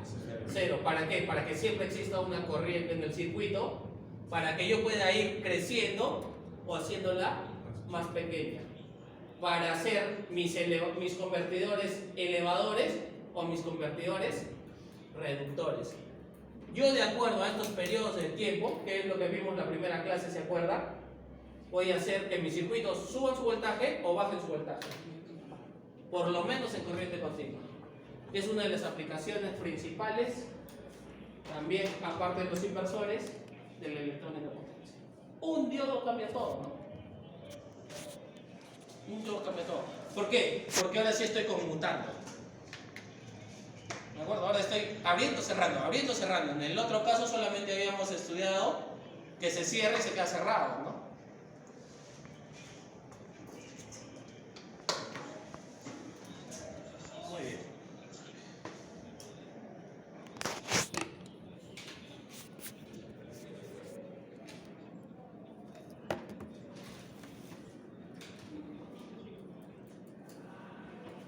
0. ¿Para qué? Para que siempre exista una corriente en el circuito, para que yo pueda ir creciendo o haciéndola más pequeña, para hacer mis convertidores elevadores o mis convertidores reductores. Yo, de acuerdo a estos periodos de tiempo, que es lo que vimos en la primera clase, ¿se acuerda? Voy a hacer que mis circuitos suban su voltaje o bajen su voltaje, por lo menos en corriente continua. Es una de las aplicaciones principales, también aparte de los inversores, del electrónica de potencia. Un diodo cambia todo, ¿no? Un diodo cambia todo. ¿Por qué? Porque ahora sí estoy conmutando. ¿De acuerdo? Ahora estoy abriendo, cerrando. En el otro caso solamente habíamos estudiado que se cierra y se queda cerrado, ¿no? Muy bien.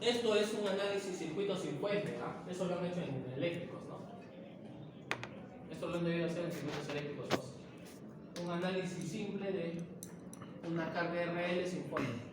Esto es un análisis circuito sin fuente, ¿ah? Eso lo han hecho en eléctricos, ¿no? Esto lo han debido hacer en circuitos eléctricos 2. Un análisis simple de una carga RL sin fuente.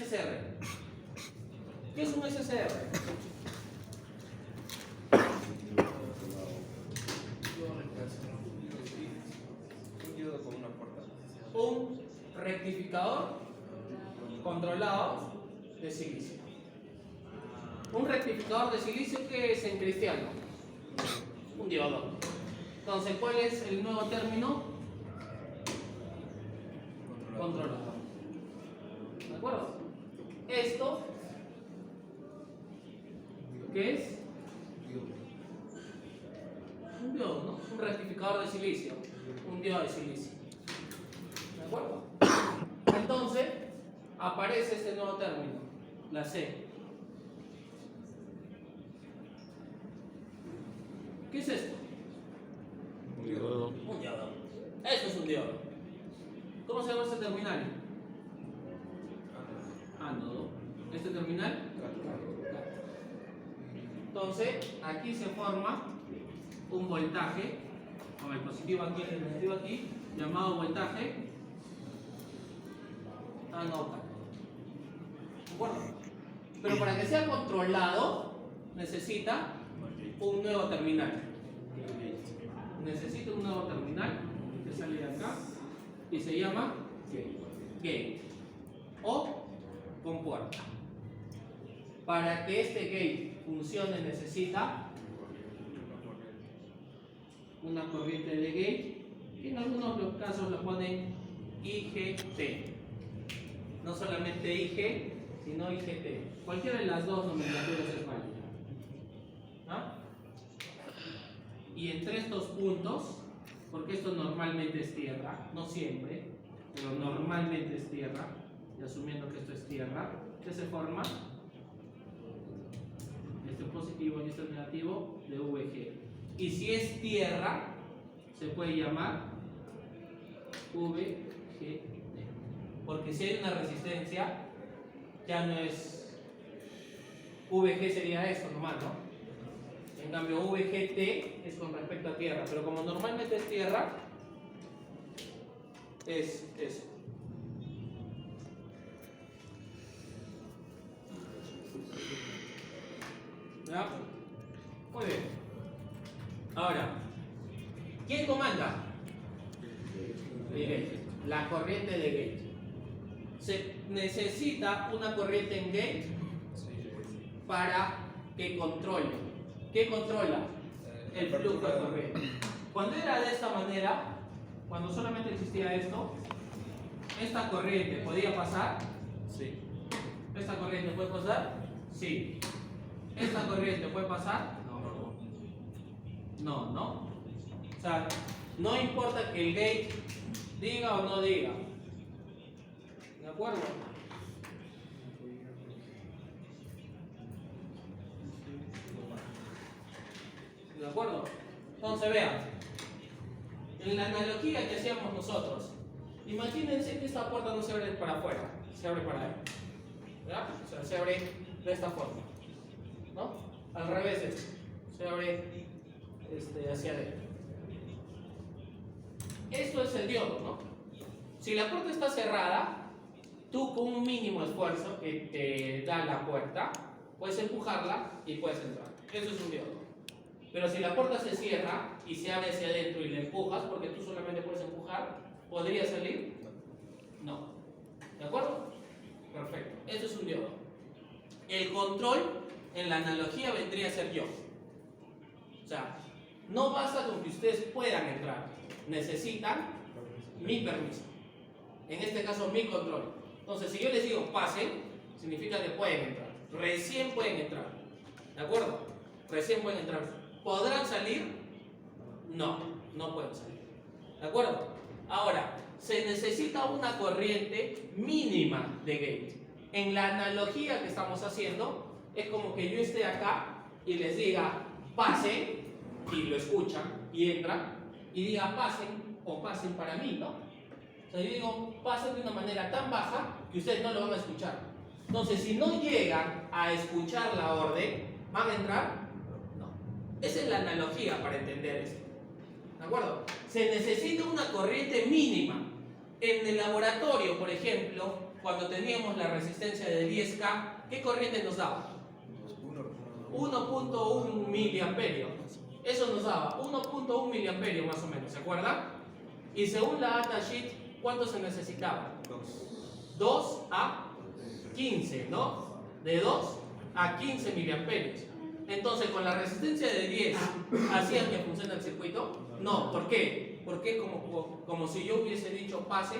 SSR. ¿Qué es un SSR? Un diodo con una puerta. Un rectificador controlado de silicio. Un rectificador de silicio, ¿qué es en cristiano? Un diodo. Entonces, ¿cuál es el nuevo término? Controlado. ¿De acuerdo? Esto, ¿qué es? Un diodo, ¿no? Un rectificador de silicio. Un diodo de silicio. ¿De acuerdo? Entonces, aparece este nuevo término, la C. ¿Qué es esto? Un diodo. Un diodo. Esto es un diodo. ¿Cómo se llama este terminal? Ánodo. ¿Este terminal? Entonces, aquí se forma un voltaje, con el positivo aquí y el negativo aquí, llamado voltaje anótalo. ¿De acuerdo? Pero para que sea controlado, necesita un nuevo terminal. Necesita un nuevo terminal que sale de acá y se llama gate o compuerta. Para que este gate funcione necesita una corriente de gate y en algunos de los casos lo ponen IGT. No solamente IG, sino IGT. Cualquiera de las dos nomenclaturas es válida. ¿No? Y entre estos puntos, porque esto normalmente es tierra, no siempre, pero normalmente es tierra, y asumiendo que esto es tierra, ¿qué se forma? Este positivo y este negativo de VG. Y si es tierra, se puede llamar VGT. Porque si hay una resistencia, ya no es VG, sería esto nomás, ¿no? En cambio, VGT es con respecto a tierra, pero como normalmente es tierra, es eso. ¿Ya? Muy bien. Ahora, ¿quién comanda? El gate. La corriente de gate. Se necesita una corriente en gate para que controle. ¿Qué controla? El flujo de corriente. Cuando era de esta manera, cuando solamente existía esto, ¿esta corriente podía pasar? Sí. ¿Esta corriente puede pasar? Sí. ¿Esta corriente puede pasar? No, no. O sea, no importa que el gate diga o no diga. ¿De acuerdo? ¿De acuerdo? Entonces vean, en la analogía que hacíamos nosotros, imagínense que esta puerta no se abre para afuera, se abre para adentro. ¿Verdad? O sea, se abre de esta forma. ¿No? Al revés, se abre hacia adentro. Esto es el diodo, ¿no? Si la puerta está cerrada, tú con un mínimo esfuerzo que te da la puerta, puedes empujarla y puedes entrar. Eso es un diodo. Pero si la puerta se cierra y se abre hacia adentro y la empujas, porque tú solamente puedes empujar, ¿podría salir? No. ¿De acuerdo? Perfecto. Eso es un diodo. El control en la analogía vendría a ser yo. O sea, no basta con que ustedes puedan entrar, necesitan mi permiso. En este caso, mi control. Entonces, si yo les digo pasen, significa que pueden entrar. Recién pueden entrar. ¿De acuerdo? Recién pueden entrar. ¿Podrán salir? No, no pueden salir. ¿De acuerdo? Ahora, se necesita una corriente mínima de gate. En la analogía que estamos haciendo, es como que yo esté acá y les diga pasen, y lo escuchan y entran, y diga pasen o pasen para mí, ¿no? O sea, yo digo pasen de una manera tan baja que ustedes no lo van a escuchar. Entonces, si no llegan a escuchar la orden, ¿van a entrar? No. Esa es la analogía para entender esto. ¿De acuerdo? Se necesita una corriente mínima En el laboratorio, por ejemplo, cuando teníamos la resistencia de 10K, ¿qué corriente nos daba? 1.1 miliamperios. Eso nos daba 1.1 miliamperios más o menos, ¿se acuerdan? Y según la datasheet, ¿cuánto se necesitaba? 2 a 15, ¿no? De 2 a 15 miliamperios. Entonces, con la resistencia de 10, ¿hacían que funcione el circuito? No, ¿por qué? Porque es como si yo hubiese dicho pase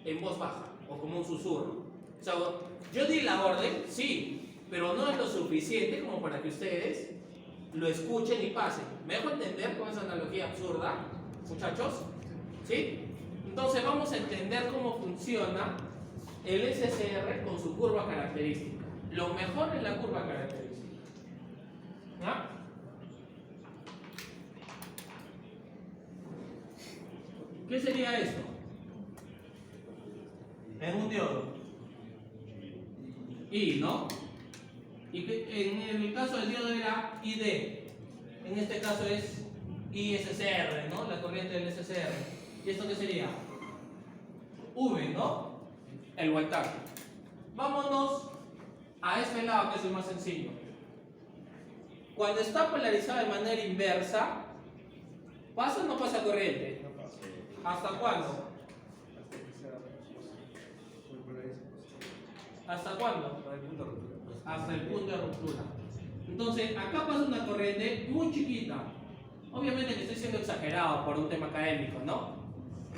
en voz baja o como un susurro. O sea, yo di la orden, sí, pero no es lo suficiente como para que ustedes lo escuchen y pasen. ¿Me dejo entender con esa analogía absurda, muchachos? ¿Sí? Entonces vamos a entender cómo funciona el SSR con su curva característica. Lo mejor es la curva característica. ¿Ya? ¿Qué sería esto? En un diodo. I, ¿no? Y en el caso del diodo era ID. En este caso es ISSR, ¿no? La corriente del SSR. ¿Y esto qué sería? V, ¿no? El voltaje. Vámonos a este lado, que es el más sencillo. Cuando está polarizada de manera inversa, ¿pasa o no pasa corriente? ¿Hasta cuándo? ¿Hasta cuándo? Hasta el punto de ruptura. Entonces, acá pasa una corriente muy chiquita. Obviamente que estoy siendo exagerado por un tema académico, ¿no?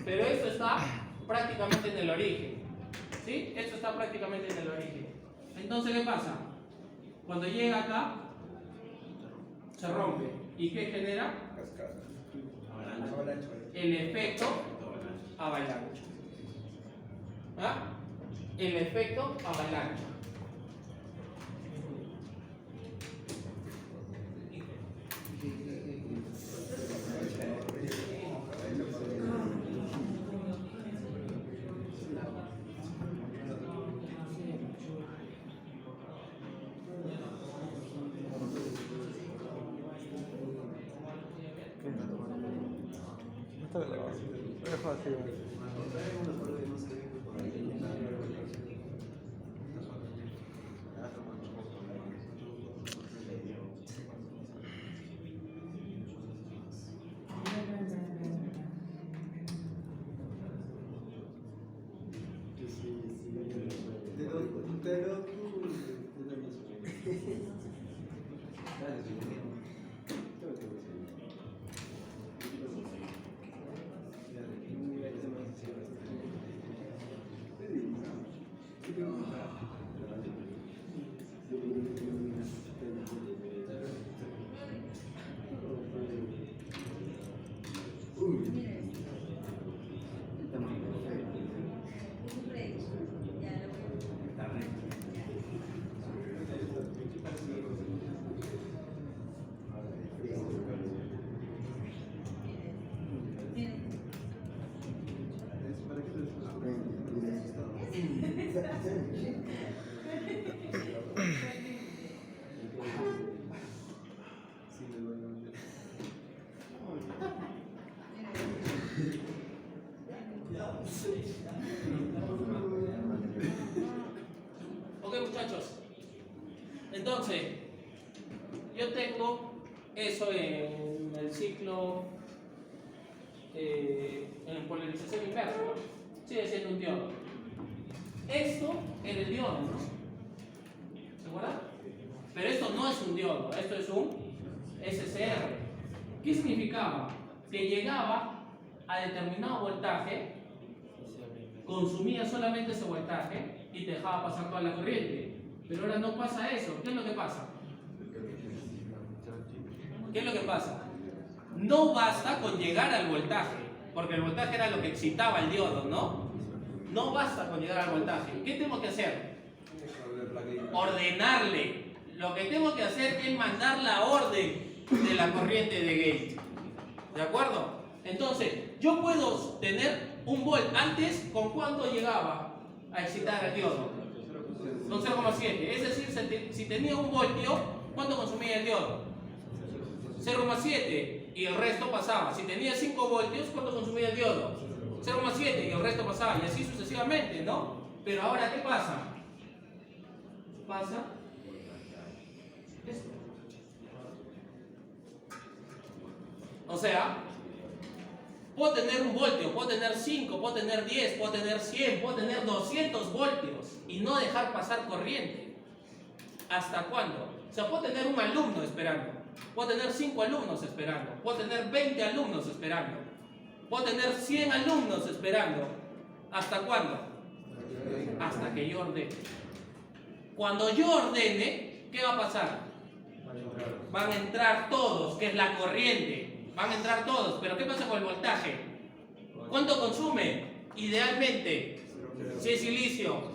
Pero esto está prácticamente en el origen. ¿Sí? Esto está prácticamente en el origen. Entonces, ¿qué pasa? Cuando llega acá, se rompe. ¿Y qué genera? El efecto avalancha. ¿Ah? El efecto avalancha. Ok, muchachos. Entonces, yo tengo eso en el ciclo en polarización inversa, ¿no? Sigue siendo un diodo. Esto era el diodo, ¿no? ¿Se acuerdan? Pero esto no es un diodo, esto es un SSR. ¿Qué significaba? Que llegaba a determinado voltaje, consumía solamente ese voltaje y te dejaba pasar toda la corriente. Pero ahora no pasa eso. ¿Qué es lo que pasa? ¿Qué es lo que pasa? No basta con llegar al voltaje, porque el voltaje era lo que excitaba el diodo, ¿no? No basta con llegar al voltaje. ¿Qué tengo que hacer? Ordenarle. Lo que tengo que hacer es mandar la orden de la corriente de gate. ¿De acuerdo? Entonces, yo puedo tener un volt. Antes, ¿con cuánto llegaba a excitar el diodo? Con 0,7. Es decir, si tenía un voltio, ¿cuánto consumía el diodo? 0,7. Y el resto pasaba. Si tenía 5 voltios, ¿cuánto consumía el diodo? 0,7 y el resto pasaba, y así sucesivamente, ¿no? Pero ahora, ¿qué pasa? Pasa esto. O sea, puedo tener un voltio, puedo tener 5, puedo tener 10, puedo tener 100, puedo tener 200 voltios y no dejar pasar corriente. ¿Hasta cuándo? O sea, puedo tener un alumno esperando, puedo tener 5 alumnos esperando, puedo tener 20 alumnos esperando, puedo tener 100 alumnos esperando. ¿Hasta cuándo? Hasta que yo ordene. Cuando yo ordene, ¿qué va a pasar? Van a entrar todos, que es la corriente. Van a entrar todos, pero ¿qué pasa con el voltaje? ¿Cuánto consume? Idealmente, si es silicio,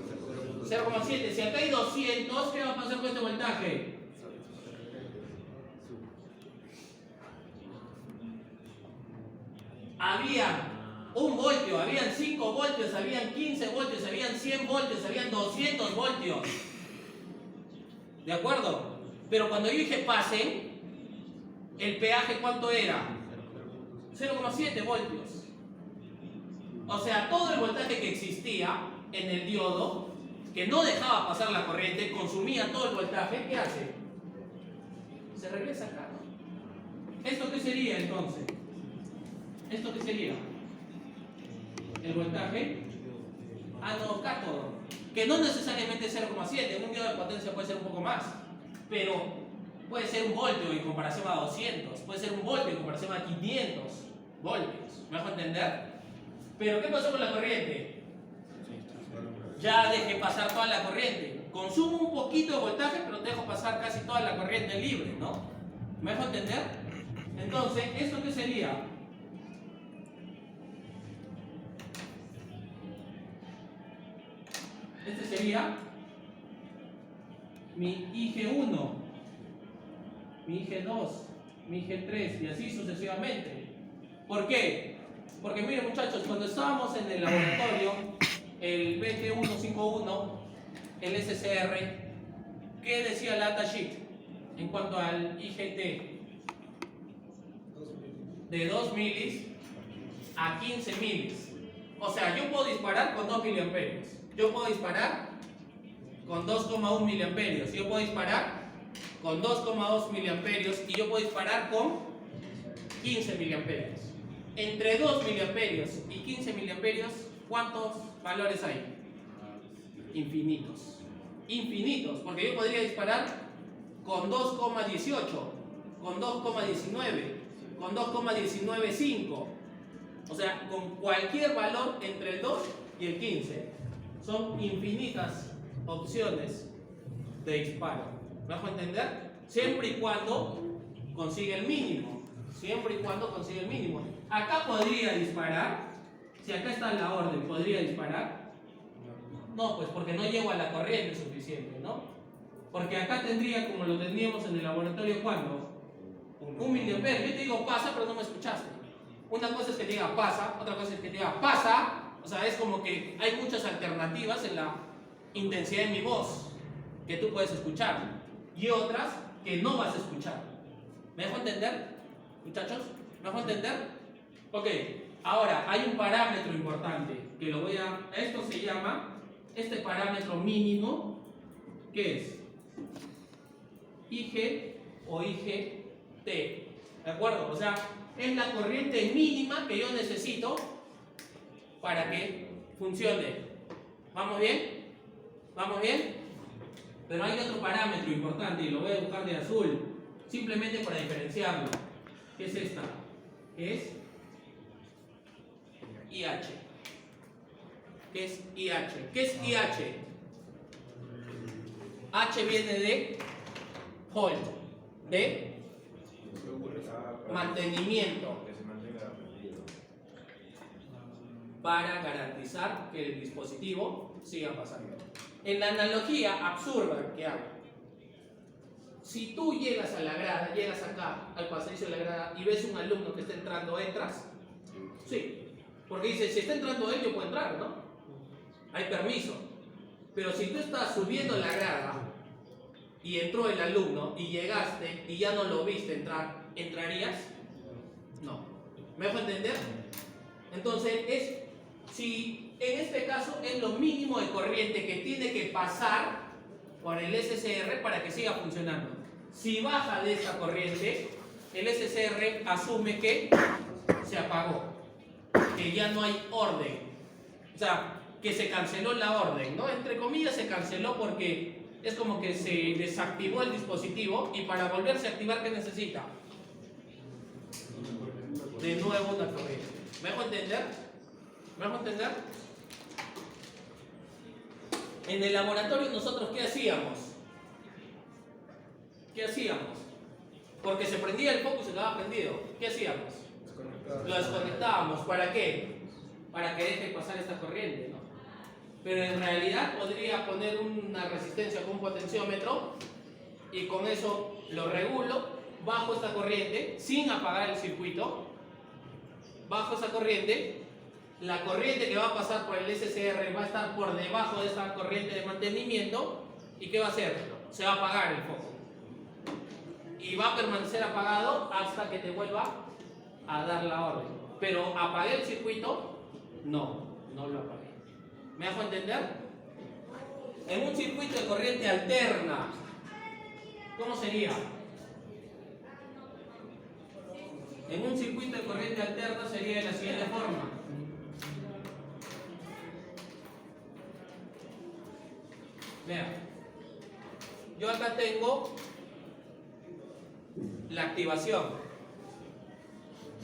0,7. Si acá hay 200, ¿qué va a pasar con este voltaje? Había 1 voltio, habían 5 voltios, habían 15 voltios, habían 100 voltios, habían 200 voltios. ¿De acuerdo? Pero cuando yo dije pasen, ¿el peaje cuánto era? 0,7 voltios. O sea, todo el voltaje que existía en el diodo, que no dejaba pasar la corriente, consumía todo el voltaje, ¿qué hace? Se regresa acá, ¿no? ¿Esto qué sería entonces? ¿Esto qué sería? El voltaje cátodo, que no necesariamente es 0,7, en un diodo de potencia puede ser un poco más, pero puede ser 1 voltio en comparación a 200, puede ser 1 voltio en comparación a 500 voltios, ¿me dejo entender? Pero ¿qué pasó con la corriente? Ya dejé pasar toda la corriente, consumo un poquito de voltaje, pero dejo pasar casi toda la corriente libre, ¿no? ¿Me dejo entender? Entonces, ¿esto qué sería? Este sería mi IG1, mi IG2, mi IG3 y así sucesivamente. ¿Por qué? Porque miren muchachos, cuando estábamos en el laboratorio, el 2151, el SCR, ¿qué decía la datasheet en cuanto al IGT? De 2 milis a 15 milis. O sea, yo puedo disparar con 2 miliamperios. Yo puedo disparar con 2,1 miliamperios. Yo puedo disparar con 2,2 miliamperios y yo puedo disparar con 15 miliamperios. Entre 2 miliamperios y 15 miliamperios, ¿cuántos valores hay? Infinitos. Infinitos, porque yo podría disparar con 2,18, con 2,19, con 2,195. O sea, con cualquier valor entre el 2 y el 15. Son infinitas opciones de disparo. ¿Me dejo entender? Siempre y cuando consiga el mínimo. Siempre y cuando consiga el mínimo. Acá podría disparar. Si acá está la orden, ¿podría disparar? No, pues porque no llego a la corriente suficiente, ¿no? Porque acá tendría, como lo tendríamos en el laboratorio, ¿cuándo? 1 miliamperio. Yo te digo pasa, pero no me escuchaste. Una cosa es que te diga pasa, otra cosa es que te diga pasa. O sea, es como que hay muchas alternativas en la intensidad de mi voz que tú puedes escuchar y otras que no vas a escuchar. ¿Me dejo entender, muchachos? ¿Me dejo entender? Ok, ahora hay un parámetro importante que lo voy a... Esto se llama, este parámetro mínimo, ¿qué es? IG o IGT. ¿De acuerdo? O sea, es la corriente mínima que yo necesito para que funcione. ¿Vamos bien? ¿Vamos bien? Pero hay otro parámetro importante y lo voy a buscar de azul, simplemente para diferenciarlo. ¿Qué es esta? Es IH. ¿Qué es IH? ¿Qué es IH? H viene de hold, de mantenimiento, Que se mantenga prendido. para garantizar que el dispositivo siga pasando. En la analogía absurda que hago, si tú llegas a la grada, llegas acá al pasadizo de la grada y ves un alumno que está entrando, ¿entras? Sí, porque dice, si está entrando él, yo puedo entrar, ¿no? Hay permiso. Pero si tú estás subiendo la grada y entró el alumno y llegaste y ya no lo viste entrar, ¿entrarías? No. ¿Me dejo entender? Entonces es Si en este caso es lo mínimo de corriente que tiene que pasar por el SCR para que siga funcionando. Si baja de esta corriente, el SCR asume que se apagó, que ya no hay orden, o sea, que se canceló la orden, ¿no? Entre comillas se canceló porque es como que se desactivó el dispositivo y para volverse a activar, ¿qué necesita? De nuevo una corriente. ¿Me dejo entender? ¿Me dejo entender? En el laboratorio nosotros ¿qué hacíamos? ¿Qué hacíamos? Porque se prendía el foco y se quedaba prendido. ¿Qué hacíamos? Lo desconectábamos. ¿Para qué? Para que deje pasar esta corriente, ¿no? Pero en realidad podría poner una resistencia con un potenciómetro y con eso lo regulo, bajo esta corriente sin apagar el circuito, bajo esa corriente, la corriente que va a pasar por el SCR va a estar por debajo de esta corriente de mantenimiento y ¿qué va a hacer? Se va a apagar el foco y va a permanecer apagado hasta que te vuelva a dar la orden. Pero apagué el circuito, no lo apagué. ¿Me dejo entender? En un circuito de corriente alterna, ¿cómo sería? En un circuito de corriente alterna sería de la siguiente forma. Vean, yo acá tengo la activación.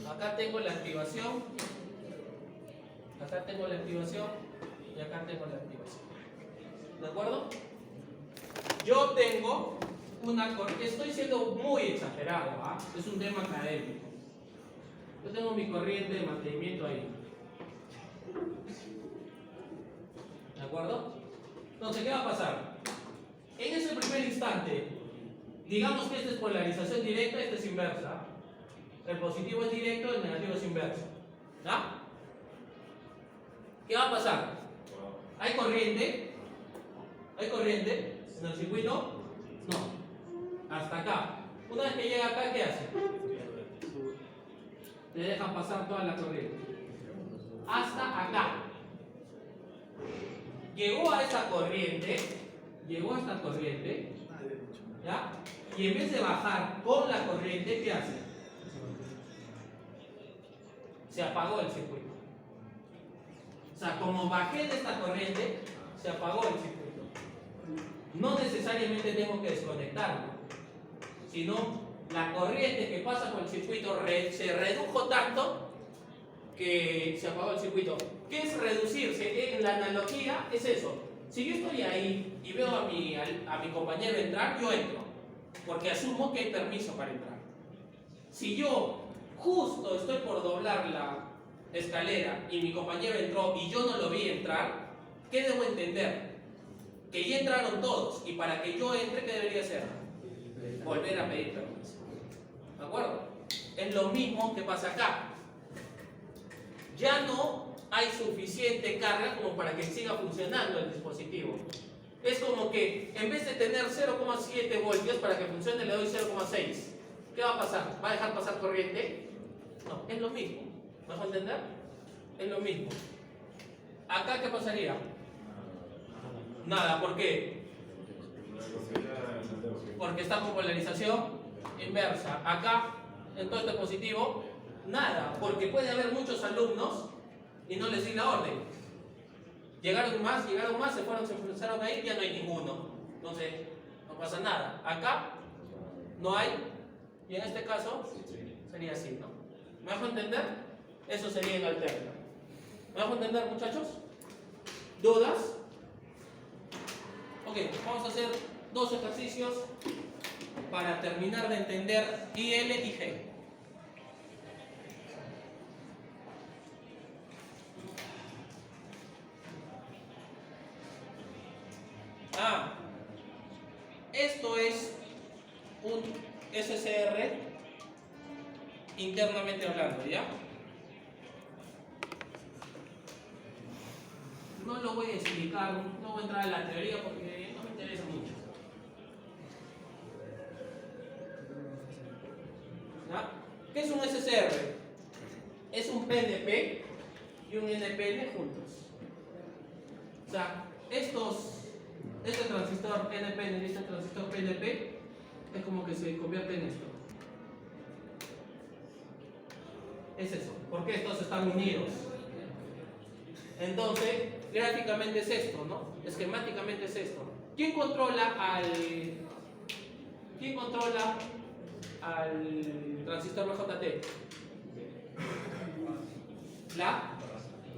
Acá tengo la activación. Acá tengo la activación. Y acá tengo la activación. ¿De acuerdo? Yo tengo una corriente. Estoy siendo muy exagerado, ¿ah? Es un tema académico. Yo tengo mi corriente de mantenimiento ahí. ¿De acuerdo? Entonces, ¿qué va a pasar? En ese primer instante, digamos que esta es polarización directa, esta es inversa. El positivo es directo, el negativo es inverso. ¿Ya? ¿Qué va a pasar? ¿Hay corriente? ¿Hay corriente en el circuito? No. Hasta acá. Una vez que llega acá, ¿qué hace? Te dejan pasar toda la corriente. Hasta acá. Llegó a esta corriente, ¿ya? Y en vez de bajar con la corriente, ¿qué hace? Se apagó el circuito. O sea, como bajé de esta corriente, se apagó el circuito. No necesariamente tengo que desconectarlo, sino la corriente que pasa por el circuito se redujo tanto que se apagó el circuito. ¿Qué es reducirse? En la analogía es eso. Si yo estoy ahí y veo a mi compañero entrar, yo entro, porque asumo que hay permiso para entrar. Si yo justo estoy por doblar la escalera y mi compañero entró y yo no lo vi entrar, ¿qué debo entender? Que ya entraron todos y para que yo entre, ¿qué debería hacer? Volver a pedir permiso. ¿De acuerdo? Es lo mismo que pasa acá. Ya no hay suficiente carga como para que siga funcionando el dispositivo. Es como que en vez de tener 0,7 voltios para que funcione le doy 0,6. ¿Qué va a pasar? ¿Va a dejar pasar corriente? No, es lo mismo. ¿Me vas a entender? Es lo mismo. ¿Acá qué pasaría? Nada, ¿por qué? Porque está con polarización inversa. Acá, en todo este positivo, nada, porque puede haber muchos alumnos y no les di la orden. Llegaron más, se fueron, se empezaron a ir, ya no hay ninguno. Entonces, no pasa nada. Acá no hay, y en este caso sería así, ¿no? ¿Me dejo entender? Eso sería en alterna. ¿Me dejo entender, muchachos? ¿Dudas? Ok, vamos a hacer dos ejercicios para terminar de entender IL y G. Esto es un SCR internamente hablando, ¿ya? No lo voy a explicar, no voy a entrar en la teoría porque no me interesa mucho. ¿Ya? ¿Qué es un SCR? Es un PNP y un NPN juntos. O sea, este transistor NPN y este transistor PNP es como que se convierte en esto. Es eso, porque estos están unidos. Entonces, gráficamente es esto, ¿no? Esquemáticamente es esto. ¿Quién controla al transistor BJT? La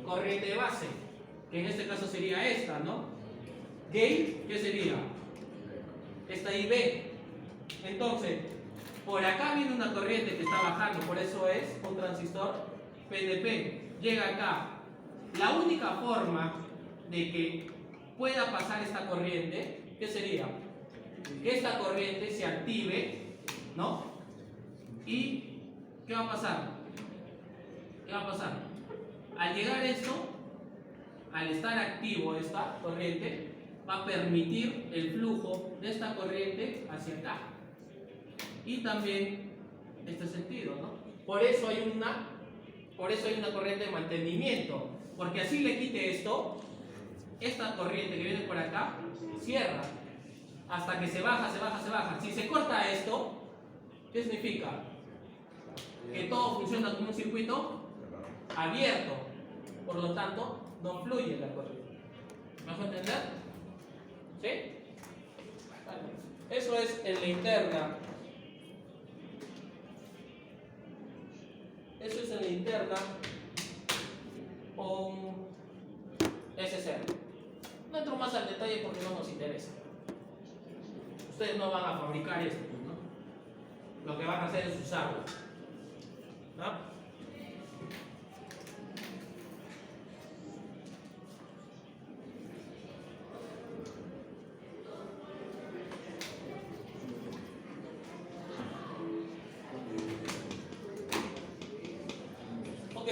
corriente de base, que en este caso sería esta, ¿no? Gate, ¿qué sería? Esta IB. Entonces, por acá viene una corriente que está bajando, por eso es un transistor PNP. Llega acá. La única forma de que pueda pasar esta corriente, ¿qué sería? Que esta corriente se active, ¿no? ¿Y qué va a pasar? ¿Qué va a pasar? Al llegar esto, al estar activo esta corriente, va a permitir el flujo de esta corriente hacia acá. Y también este sentido, ¿no? Por eso hay una corriente de mantenimiento, porque así le quite esto, esta corriente que viene por acá cierra hasta que se baja, se baja, se baja. Si se corta esto, ¿qué significa? Que todo funciona como un circuito abierto, por lo tanto no fluye la corriente. ¿Me hago entender? ¿Sí? Vale. Eso es en la interna. Eso es en la interna con SCR. No entro más al detalle porque no nos interesa. Ustedes no van a fabricar esto, ¿no? Lo que van a hacer es usarlo, ¿no? Ok.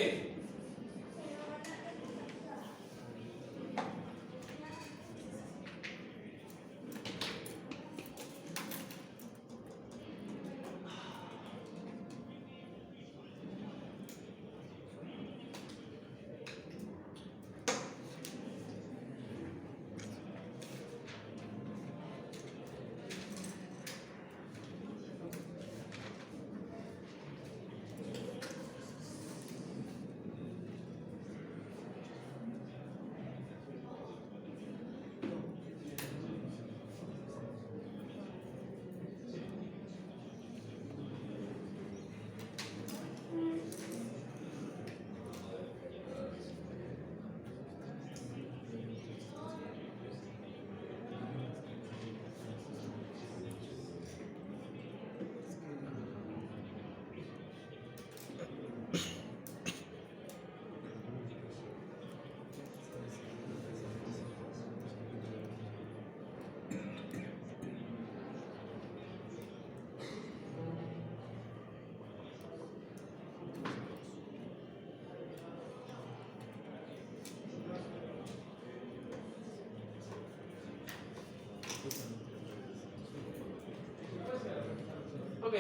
Ok.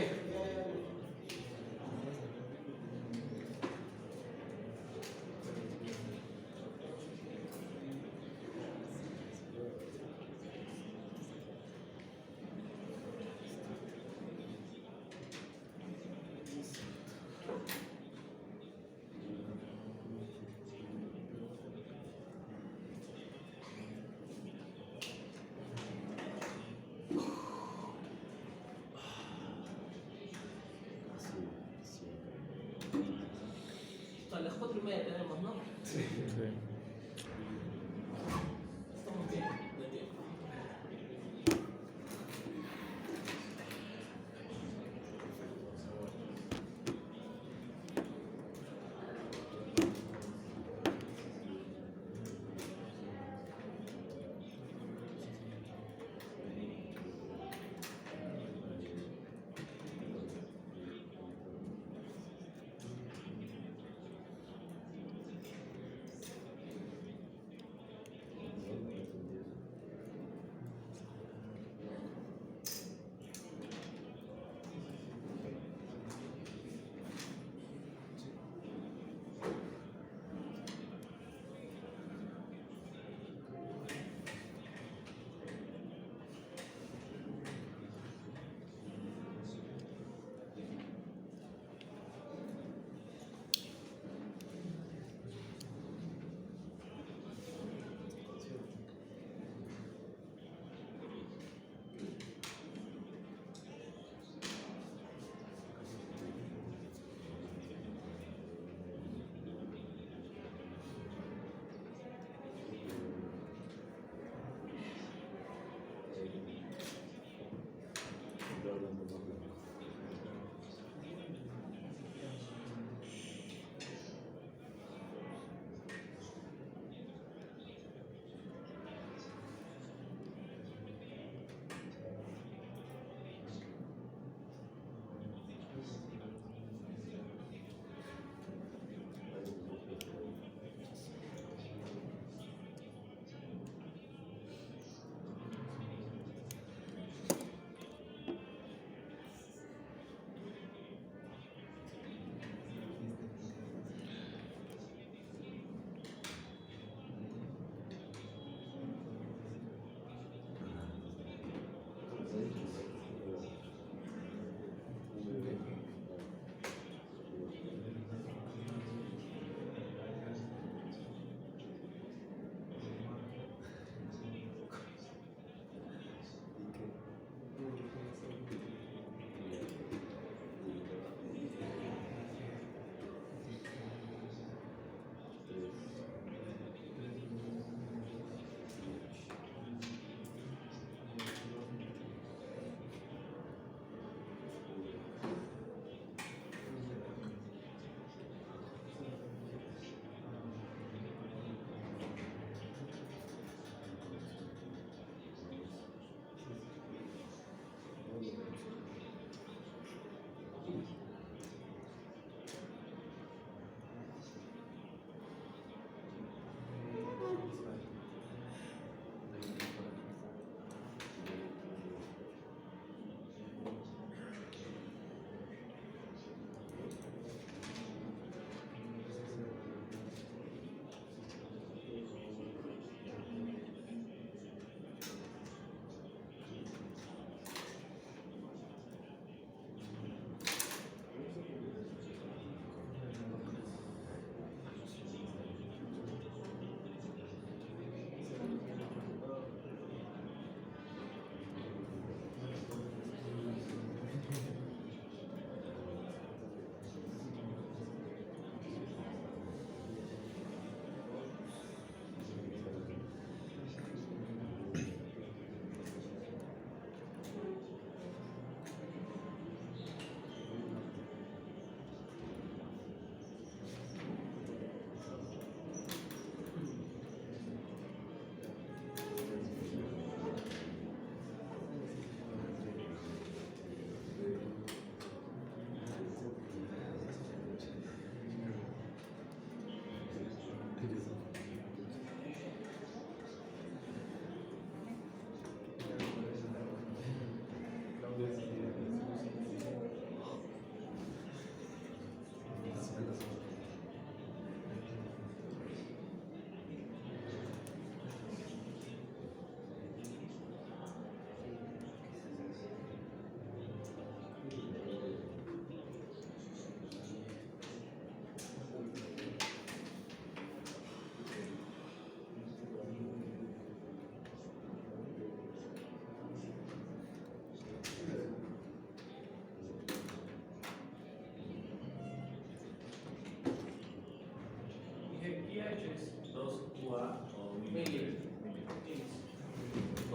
A las 4:30 tenemos, ¿no? Sí. Estamos bien de tiempo.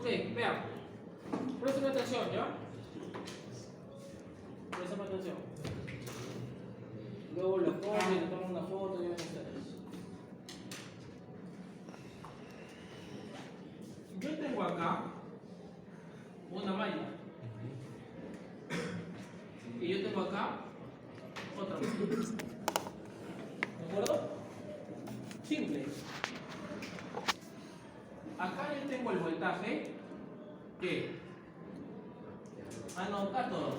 Ok, vean. Presten atención, ¿ya? Presten atención. Luego lo ponen, le toman una foto y ven ustedes. Yo tengo acá una malla. Y yo tengo acá otra malla. ¿De acuerdo? Simple. Acá yo tengo el voltaje que anota todo.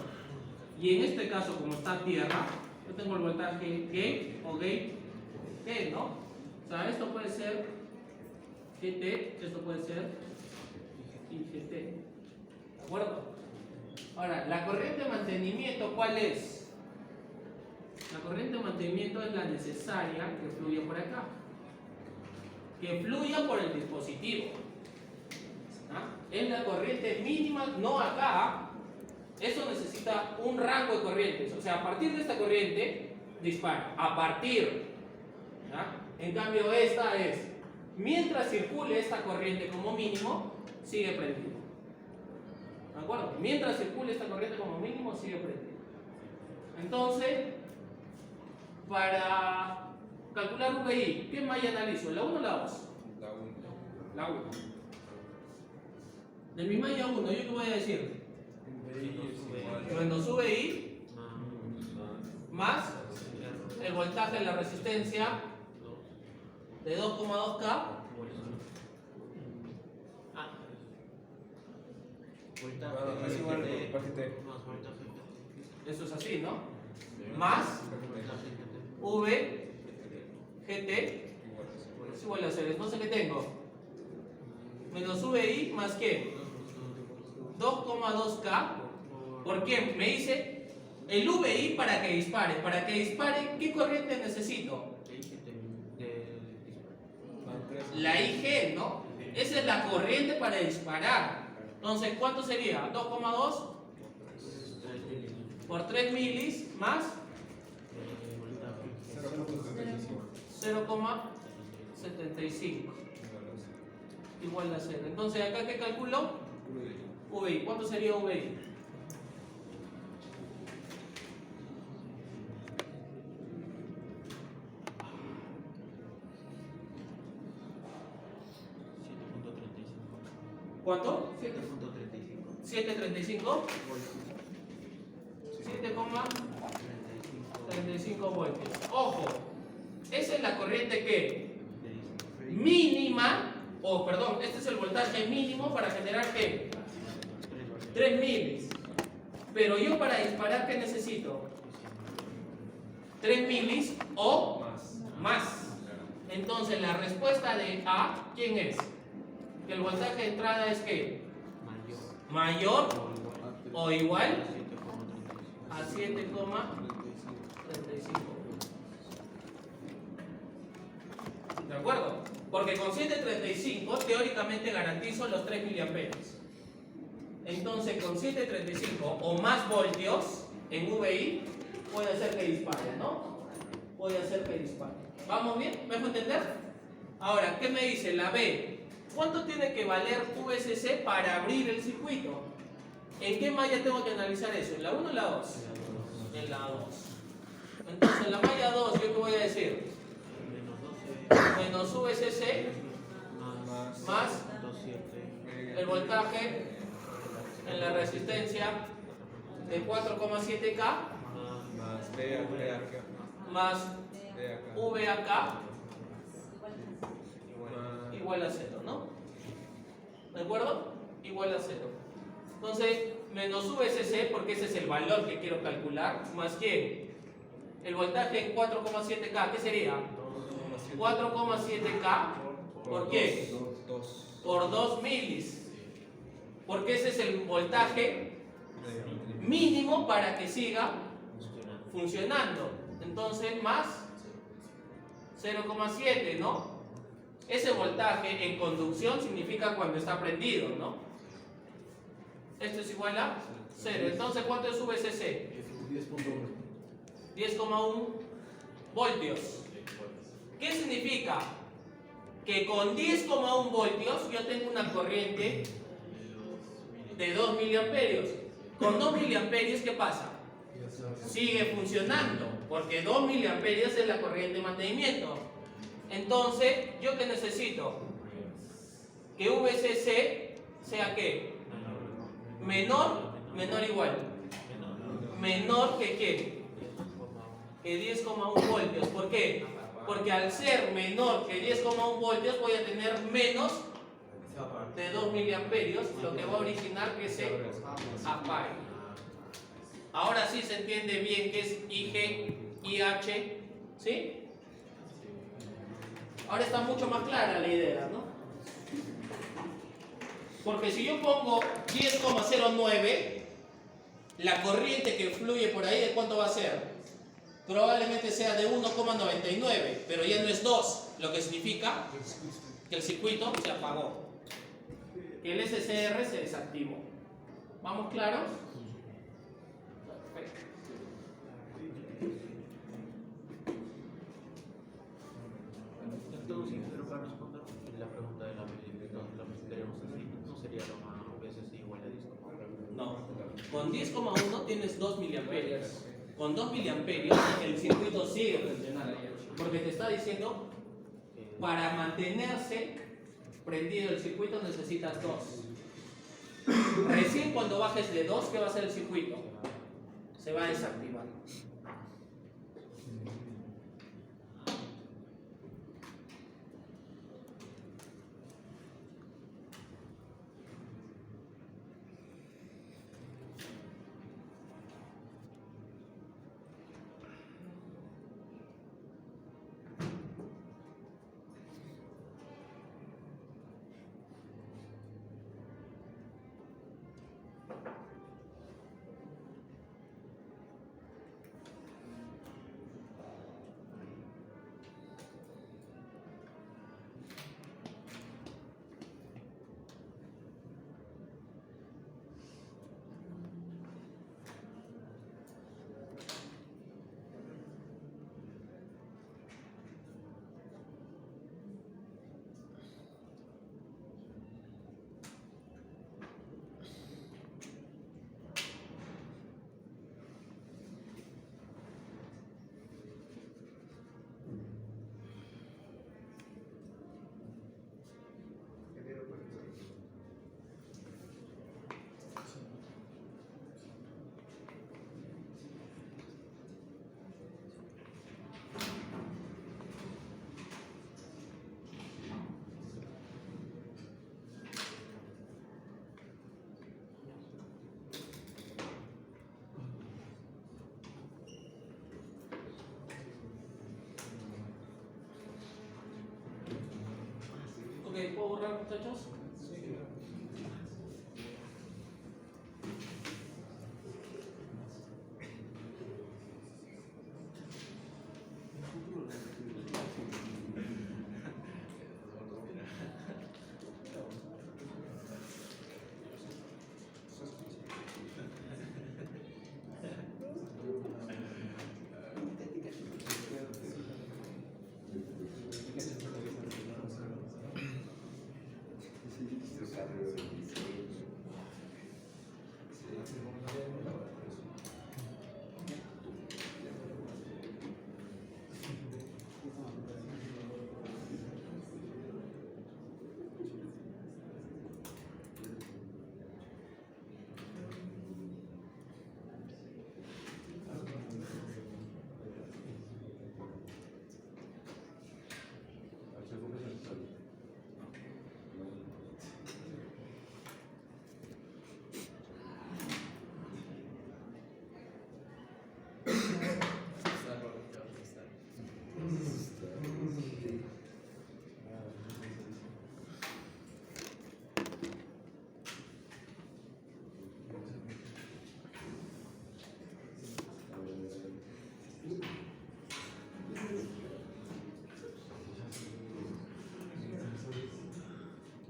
Y en este caso, como está tierra, yo tengo el voltaje gate o gate, ¿no? O sea, esto puede ser GT, esto puede ser IGT. ¿De acuerdo? Ahora, la corriente de mantenimiento, ¿cuál es? La corriente de mantenimiento es la necesaria que fluya por acá. Que fluya por el dispositivo. ¿Ah? Es la corriente mínima, no acá. Eso necesita un rango de corrientes. O sea, a partir de esta corriente, dispara. A partir. ¿Ah? En cambio, esta es, mientras circule esta corriente como mínimo, sigue prendido. ¿De acuerdo? Mientras circule esta corriente como mínimo, sigue prendido. Entonces, para calcular un VI, ¿qué malla analizo? ¿La 1 o la 2? La 1. La 1. De mi malla 1, ¿yo qué voy a decir? Cuando sube I más el voltaje de la resistencia de 2,2K. Es igual voltaje Eso es así, ¿no? Más V GT es igual a 0. Entonces, ¿qué tengo? Menos VI más ¿qué? 2,2K. ¿Por qué? Me dice el VI para que dispare. Para que dispare, ¿qué corriente necesito? La IG, ¿no? Esa es la corriente para disparar. Entonces, ¿cuánto sería? 2,2 por 3 milis más 0,75 igual a 0. Entonces, ¿acá qué calculo? VI. ¿Cuánto sería VI? ¿Cuánto? 7,35. 7,35 voltios. Ojo, esa es la corriente que mínima, o perdón, este es el voltaje mínimo para generar ¿qué? 3 milis. Pero yo para disparar, ¿qué necesito? 3 milis o más. Entonces la respuesta de A, ¿quién es? Que el voltaje de entrada es ¿qué? Mayor o igual a 7,35. ¿De acuerdo? Porque con 7,35 teóricamente garantizo los 3 miliamperios. Entonces con 7,35 o más voltios en VI puede hacer que dispare, ¿no? Puede hacer que dispare. ¿Vamos bien? ¿Me dejo entender? Ahora, ¿qué me dice la B? ¿Cuánto tiene que valer VSC para abrir el circuito? ¿En qué malla tengo que analizar eso? ¿En la 1 o la 2? En la 2. Entonces en la malla 2, ¿yo qué voy a decir? Menos VSC más el voltaje en la resistencia de 4,7K más VAK igual a 0, ¿no? ¿De acuerdo? Igual a 0. Entonces, menos VSC, porque ese es el valor que quiero calcular, más ¿quién? El voltaje en 4,7K, ¿qué sería? 4,7K, ¿por qué? Por 2 milis. Porque ese es el voltaje mínimo para que siga funcionando. Entonces, más 0,7, ¿no? Ese voltaje en conducción significa cuando está prendido, ¿no? Esto es igual a 0. Entonces, ¿cuánto es VSC? 10,1 voltios. ¿Qué significa? Que con 10,1 voltios yo tengo una corriente de 2 miliamperios. Con 2 miliamperios, ¿qué pasa? Sigue funcionando, porque 2 miliamperios es la corriente de mantenimiento. Entonces, ¿yo qué necesito? Que VSC sea ¿qué? Menor o igual. Menor que ¿qué? Que 10,1 voltios. ¿Por qué? Porque al ser menor que 10,1 voltios voy a tener menos de 2 miliamperios, lo que va a originar que se apague. Ahora sí se entiende bien qué es IG, IH, ¿sí? Ahora está mucho más clara la idea, ¿no? Porque si yo pongo 10,09, la corriente que fluye por ahí, ¿de cuánto va a ser? Probablemente sea de 1,99, pero ya no es 2, lo que significa que el circuito se apagó, que el SCR se desactivó. ¿Vamos claros? Perfecto. Entonces, pero para responder la pregunta de la presentaremos así, ¿no sería lo más VSC igual a 10? No, con 10,1 tienes 2 miliamperios. Con 2 miliamperios el circuito sigue funcionando, porque te está diciendo para mantenerse prendido el circuito necesitas 2. Recién cuando bajes de 2, ¿qué va a hacer el circuito? Se va a desactivar. puedo borrar, muchachos?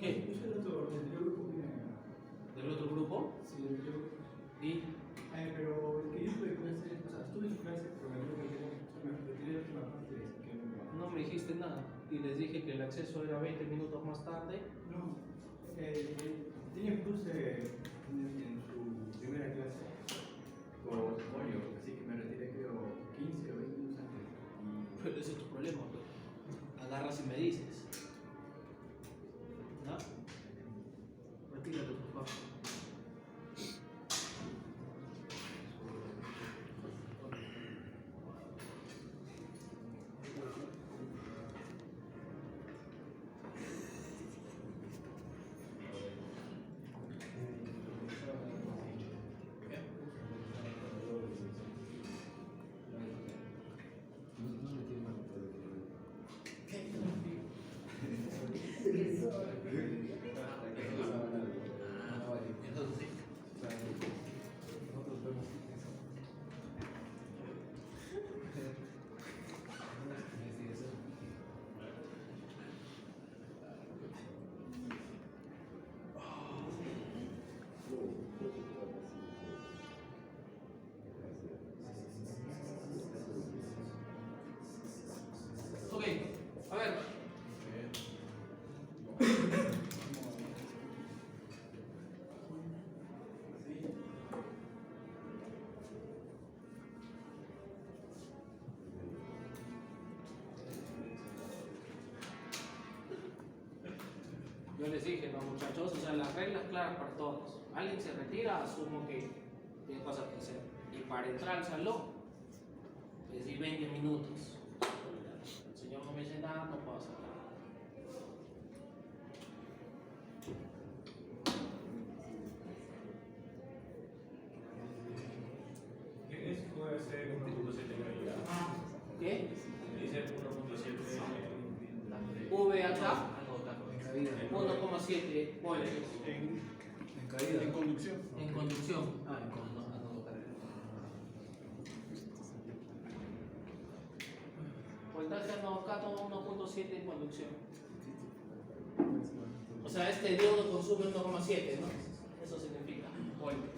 ¿Qué? ¿Del otro grupo? ¿Y? Pero el que yo tuve clase, o sea, estuve en clase, pero me retiré de la parte que No me dijiste nada. Y les dije que el acceso era 20 minutos más tarde. no, tenía cruce en su primera clase con pollo, así que me retiré creo 15 o 20 minutos antes. Pero ese es tu problema, pues. Agarras y me dices. ¿No? Retírate, por favor. Ok, a ver. Yo les dije, no muchachos, o sea, las reglas claras para todos. Alguien se retira, asumo que tiene cosas que hacer. Y para entrar al salón, les di 20 minutos. El señor no me dice nada, no puedo hacer nada. ¿Quién puede ser 1.7 calidad? ¿Qué? Dice 1.7. VH 1,7 voltios En caída. En conducción. en conducción. Voltaje anocato 1,7 en conducción. O sea, este diodo consume 1,7, ¿no? Eso significa voltios.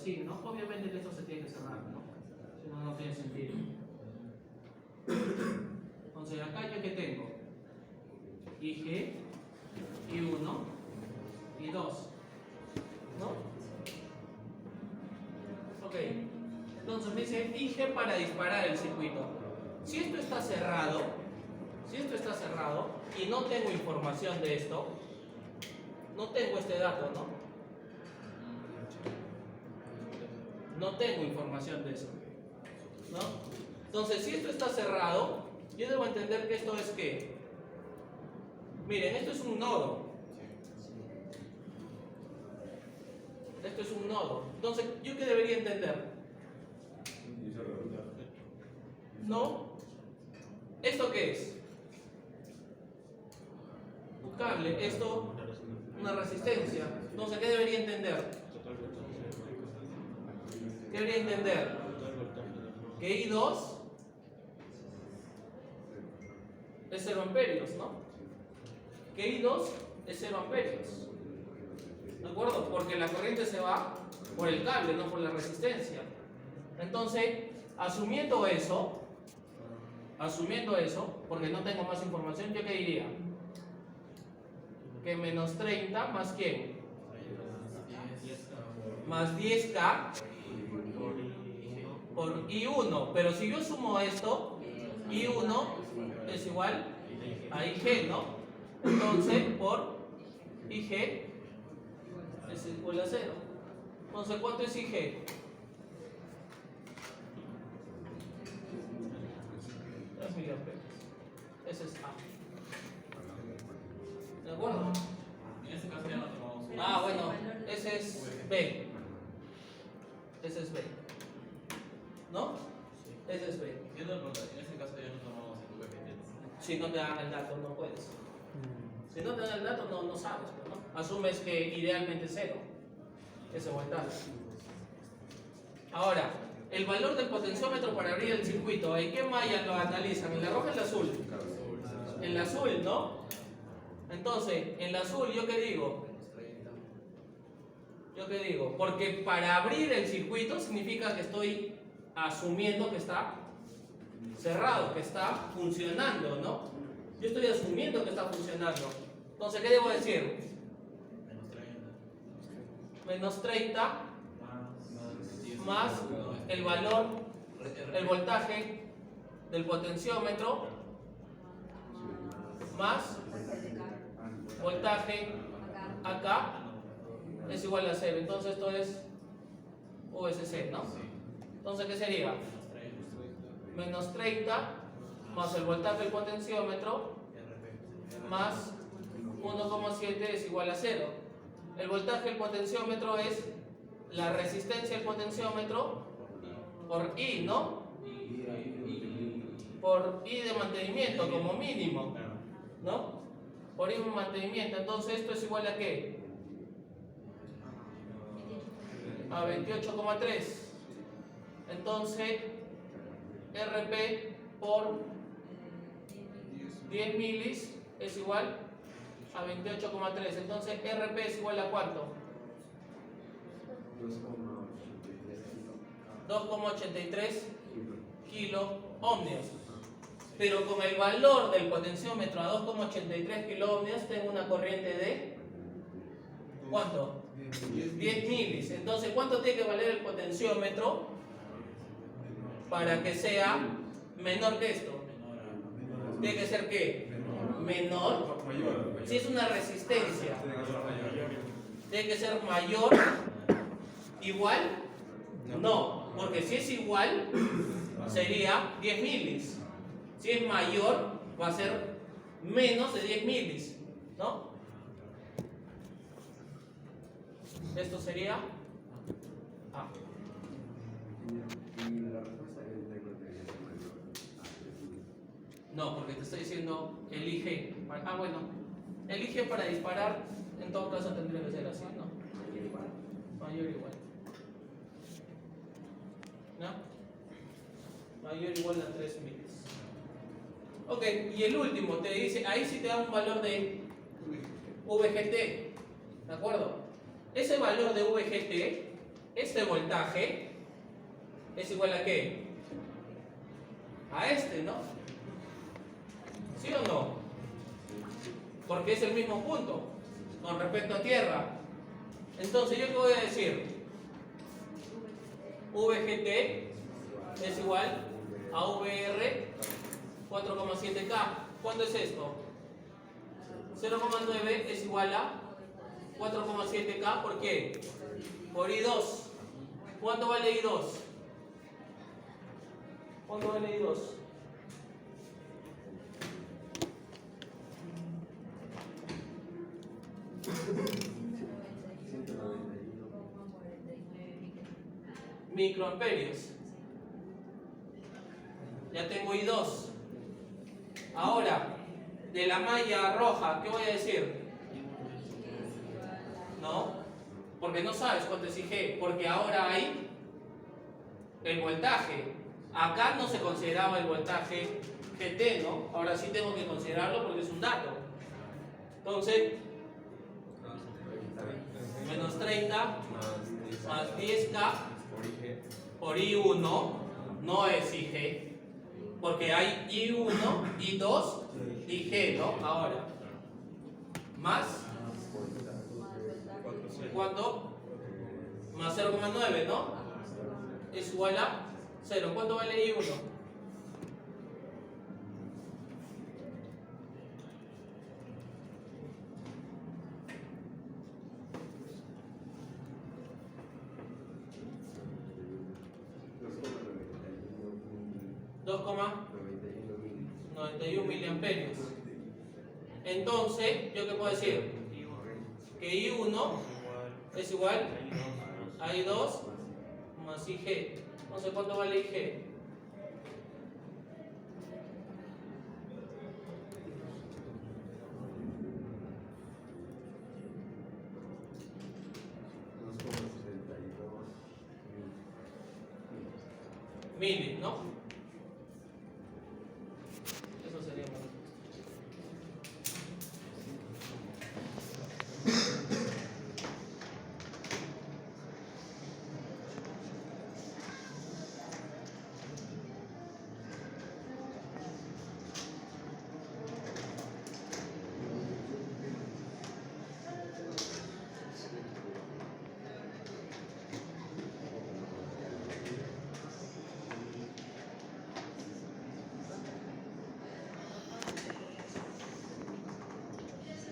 así, ¿no? Obviamente esto se tiene que cerrar, ¿no? Si no, no tiene sentido. Entonces acá yo que tengo IG, I1, I2, ¿no? Ok, entonces me dice IG para disparar el circuito. Si esto está cerrado y no tengo información de esto, no tengo este dato, ¿no? No tengo información de eso, ¿no? Entonces, si esto está cerrado, yo debo entender que esto es ¿qué? Miren, esto es un nodo. Esto es un nodo. Entonces, ¿yo qué debería entender? ¿No? ¿Esto qué es? Un cable. Esto, una resistencia. Entonces, ¿qué debería entender? ¿Qué debería entender? Que I2 es 0 amperios, ¿no? Que I2 es 0 amperios. ¿De acuerdo? Porque la corriente se va por el cable, no por la resistencia. Entonces, asumiendo eso, porque no tengo más información, ¿yo qué diría? Que menos 30 más ¿quién? Más 10K por I1. Pero si yo sumo esto, I1 es igual a IG, ¿no? Entonces, por IG es igual a 0. Entonces, ¿cuánto es IG? 3 miliamperios. Ese es A. ¿De acuerdo? En este caso ya no tomamos. Ah, bueno, ese es B. Ese es B. ¿No? Ese es B. Entiendo el problema. En este caso ya no tomamos el VGT. Si no te dan el dato, no puedes. Si no te dan el dato, no sabes, ¿no? Asumes que idealmente es 0. Ese voltaje. Ahora, el valor del potenciómetro para abrir el circuito, ¿en qué malla lo analizan? ¿En la roja o en la azul? En la azul, ¿no? Entonces, en la azul, ¿yo qué digo? ¿Yo qué digo? Porque para abrir el circuito significa que estoy asumiendo que está cerrado, que está funcionando, ¿no? Yo estoy asumiendo que está funcionando. Entonces, ¿qué debo decir? Menos 30 más el valor, el voltaje del potenciómetro más voltaje acá es igual a 0. Entonces esto es VSC, ¿no? Entonces, ¿qué sería? Menos 30 más el voltaje del potenciómetro más 1,7 es igual a 0. El voltaje del potenciómetro es la resistencia del potenciómetro por I, ¿no? Por I de mantenimiento como mínimo, ¿no? Por I de mantenimiento. Entonces, ¿esto es igual a qué? A 28,3. Entonces, RP por 10 milis es igual a 28,3. Entonces, RP es igual a ¿cuánto? 2,83 kilo ohmios. Pero con el valor del potenciómetro a 2,83 kilo ohmios tengo una corriente de ¿cuánto? 10 milis. Entonces, ¿cuánto tiene que valer el potenciómetro para que sea menor que esto? Tiene que ser ¿qué? Menor. Si es una resistencia, tiene que ser mayor, igual. No, porque si es igual sería 10 milis. Si es mayor va a ser menos de 10 milis, ¿no? Esto sería A. No, porque te estoy diciendo elige. Ah, bueno, elige para disparar. En todo caso tendría que ser así, ¿no? Mayor o igual. ¿No? Mayor o igual a 3 milis. Ok, y el último te dice, ahí sí te da un valor de VGT. ¿De acuerdo? Ese valor de VGT este voltaje es igual a ¿qué? A este, ¿no? ¿Sí o no? Porque es el mismo punto con respecto a tierra. Entonces, ¿yo qué voy a decir? VGT es igual a VR 4,7K. ¿Cuánto es esto? 0,9 es igual a 4,7K. ¿Por qué? Por I2. ¿Cuánto vale I2? ¿Cuánto vale I2? Microamperios. Ya tengo I2. Ahora, de la malla roja, ¿qué voy a decir? ¿No? Porque no sabes cuánto es IG, porque ahora hay el voltaje. Acá no se consideraba el voltaje GT, ¿no? Ahora sí tengo que considerarlo porque es un dato. Entonces, menos 30 más 10K por I1 no es IG, porque hay I1, I2 y G, ¿no? Ahora, más ¿cuánto? Más 0,9, ¿no? Es igual a 0. ¿Cuánto vale I1? $2,91 miliamperios. Entonces, ¿yo qué puedo decir? Que I1 es igual a I2 más IG. No sé cuánto vale IG. Mili, ¿no? Eso sería bueno.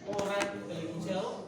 ¿Puedo borrar el enunciado?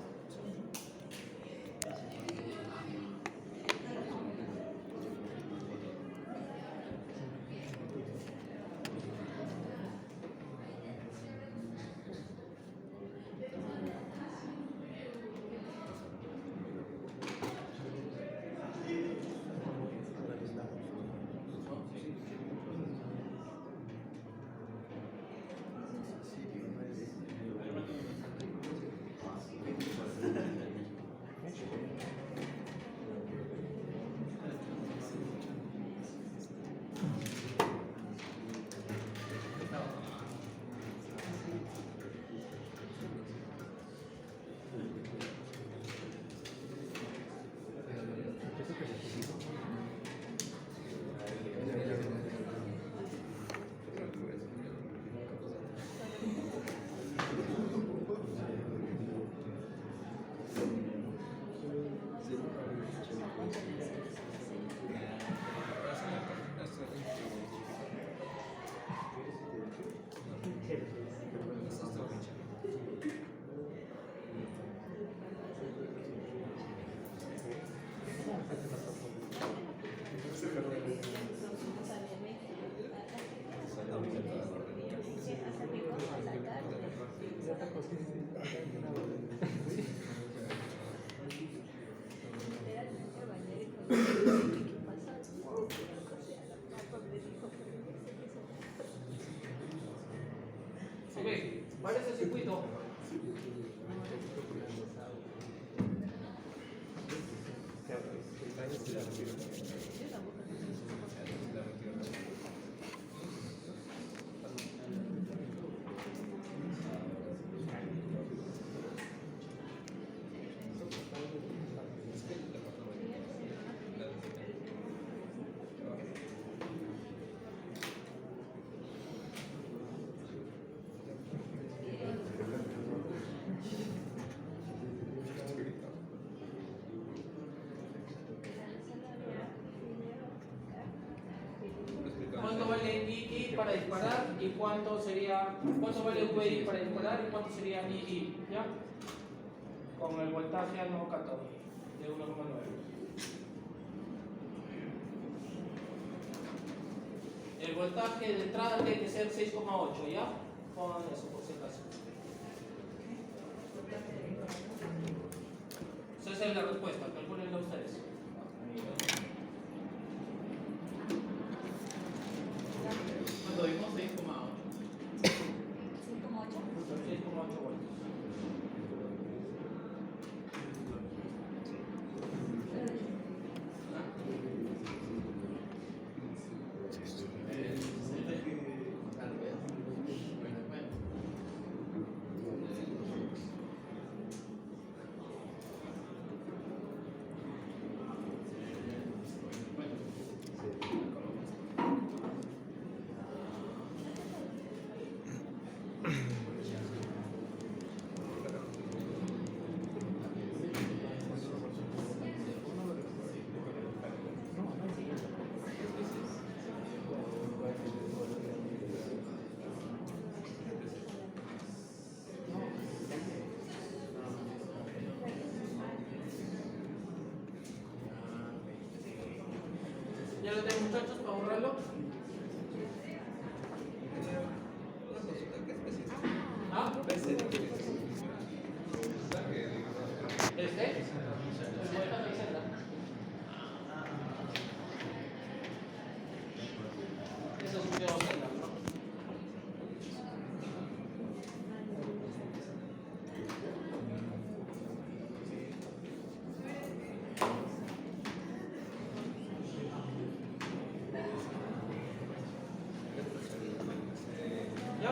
Ok, parece el circuito. vale II para disparar y cuánto vale VI para disparar y cuánto sería II, ¿ya? Con el voltaje al nuevo cátodo de 1,9. El voltaje de entrada tiene que ser 6,8, ¿ya? Pongan eso por si acaso. Esa es la respuesta, calculenla ustedes. ¿Cuánto vimos? 6,8. 6,8 voltios. ¿Ya lo tienen, muchachos, para borrarlo? Una consulta, ¿qué especie es? ¿Ah? ¿PC de qué es? ¿Este? El voltaje de celda. Eso es un video celda, ¿no? ¿Ya?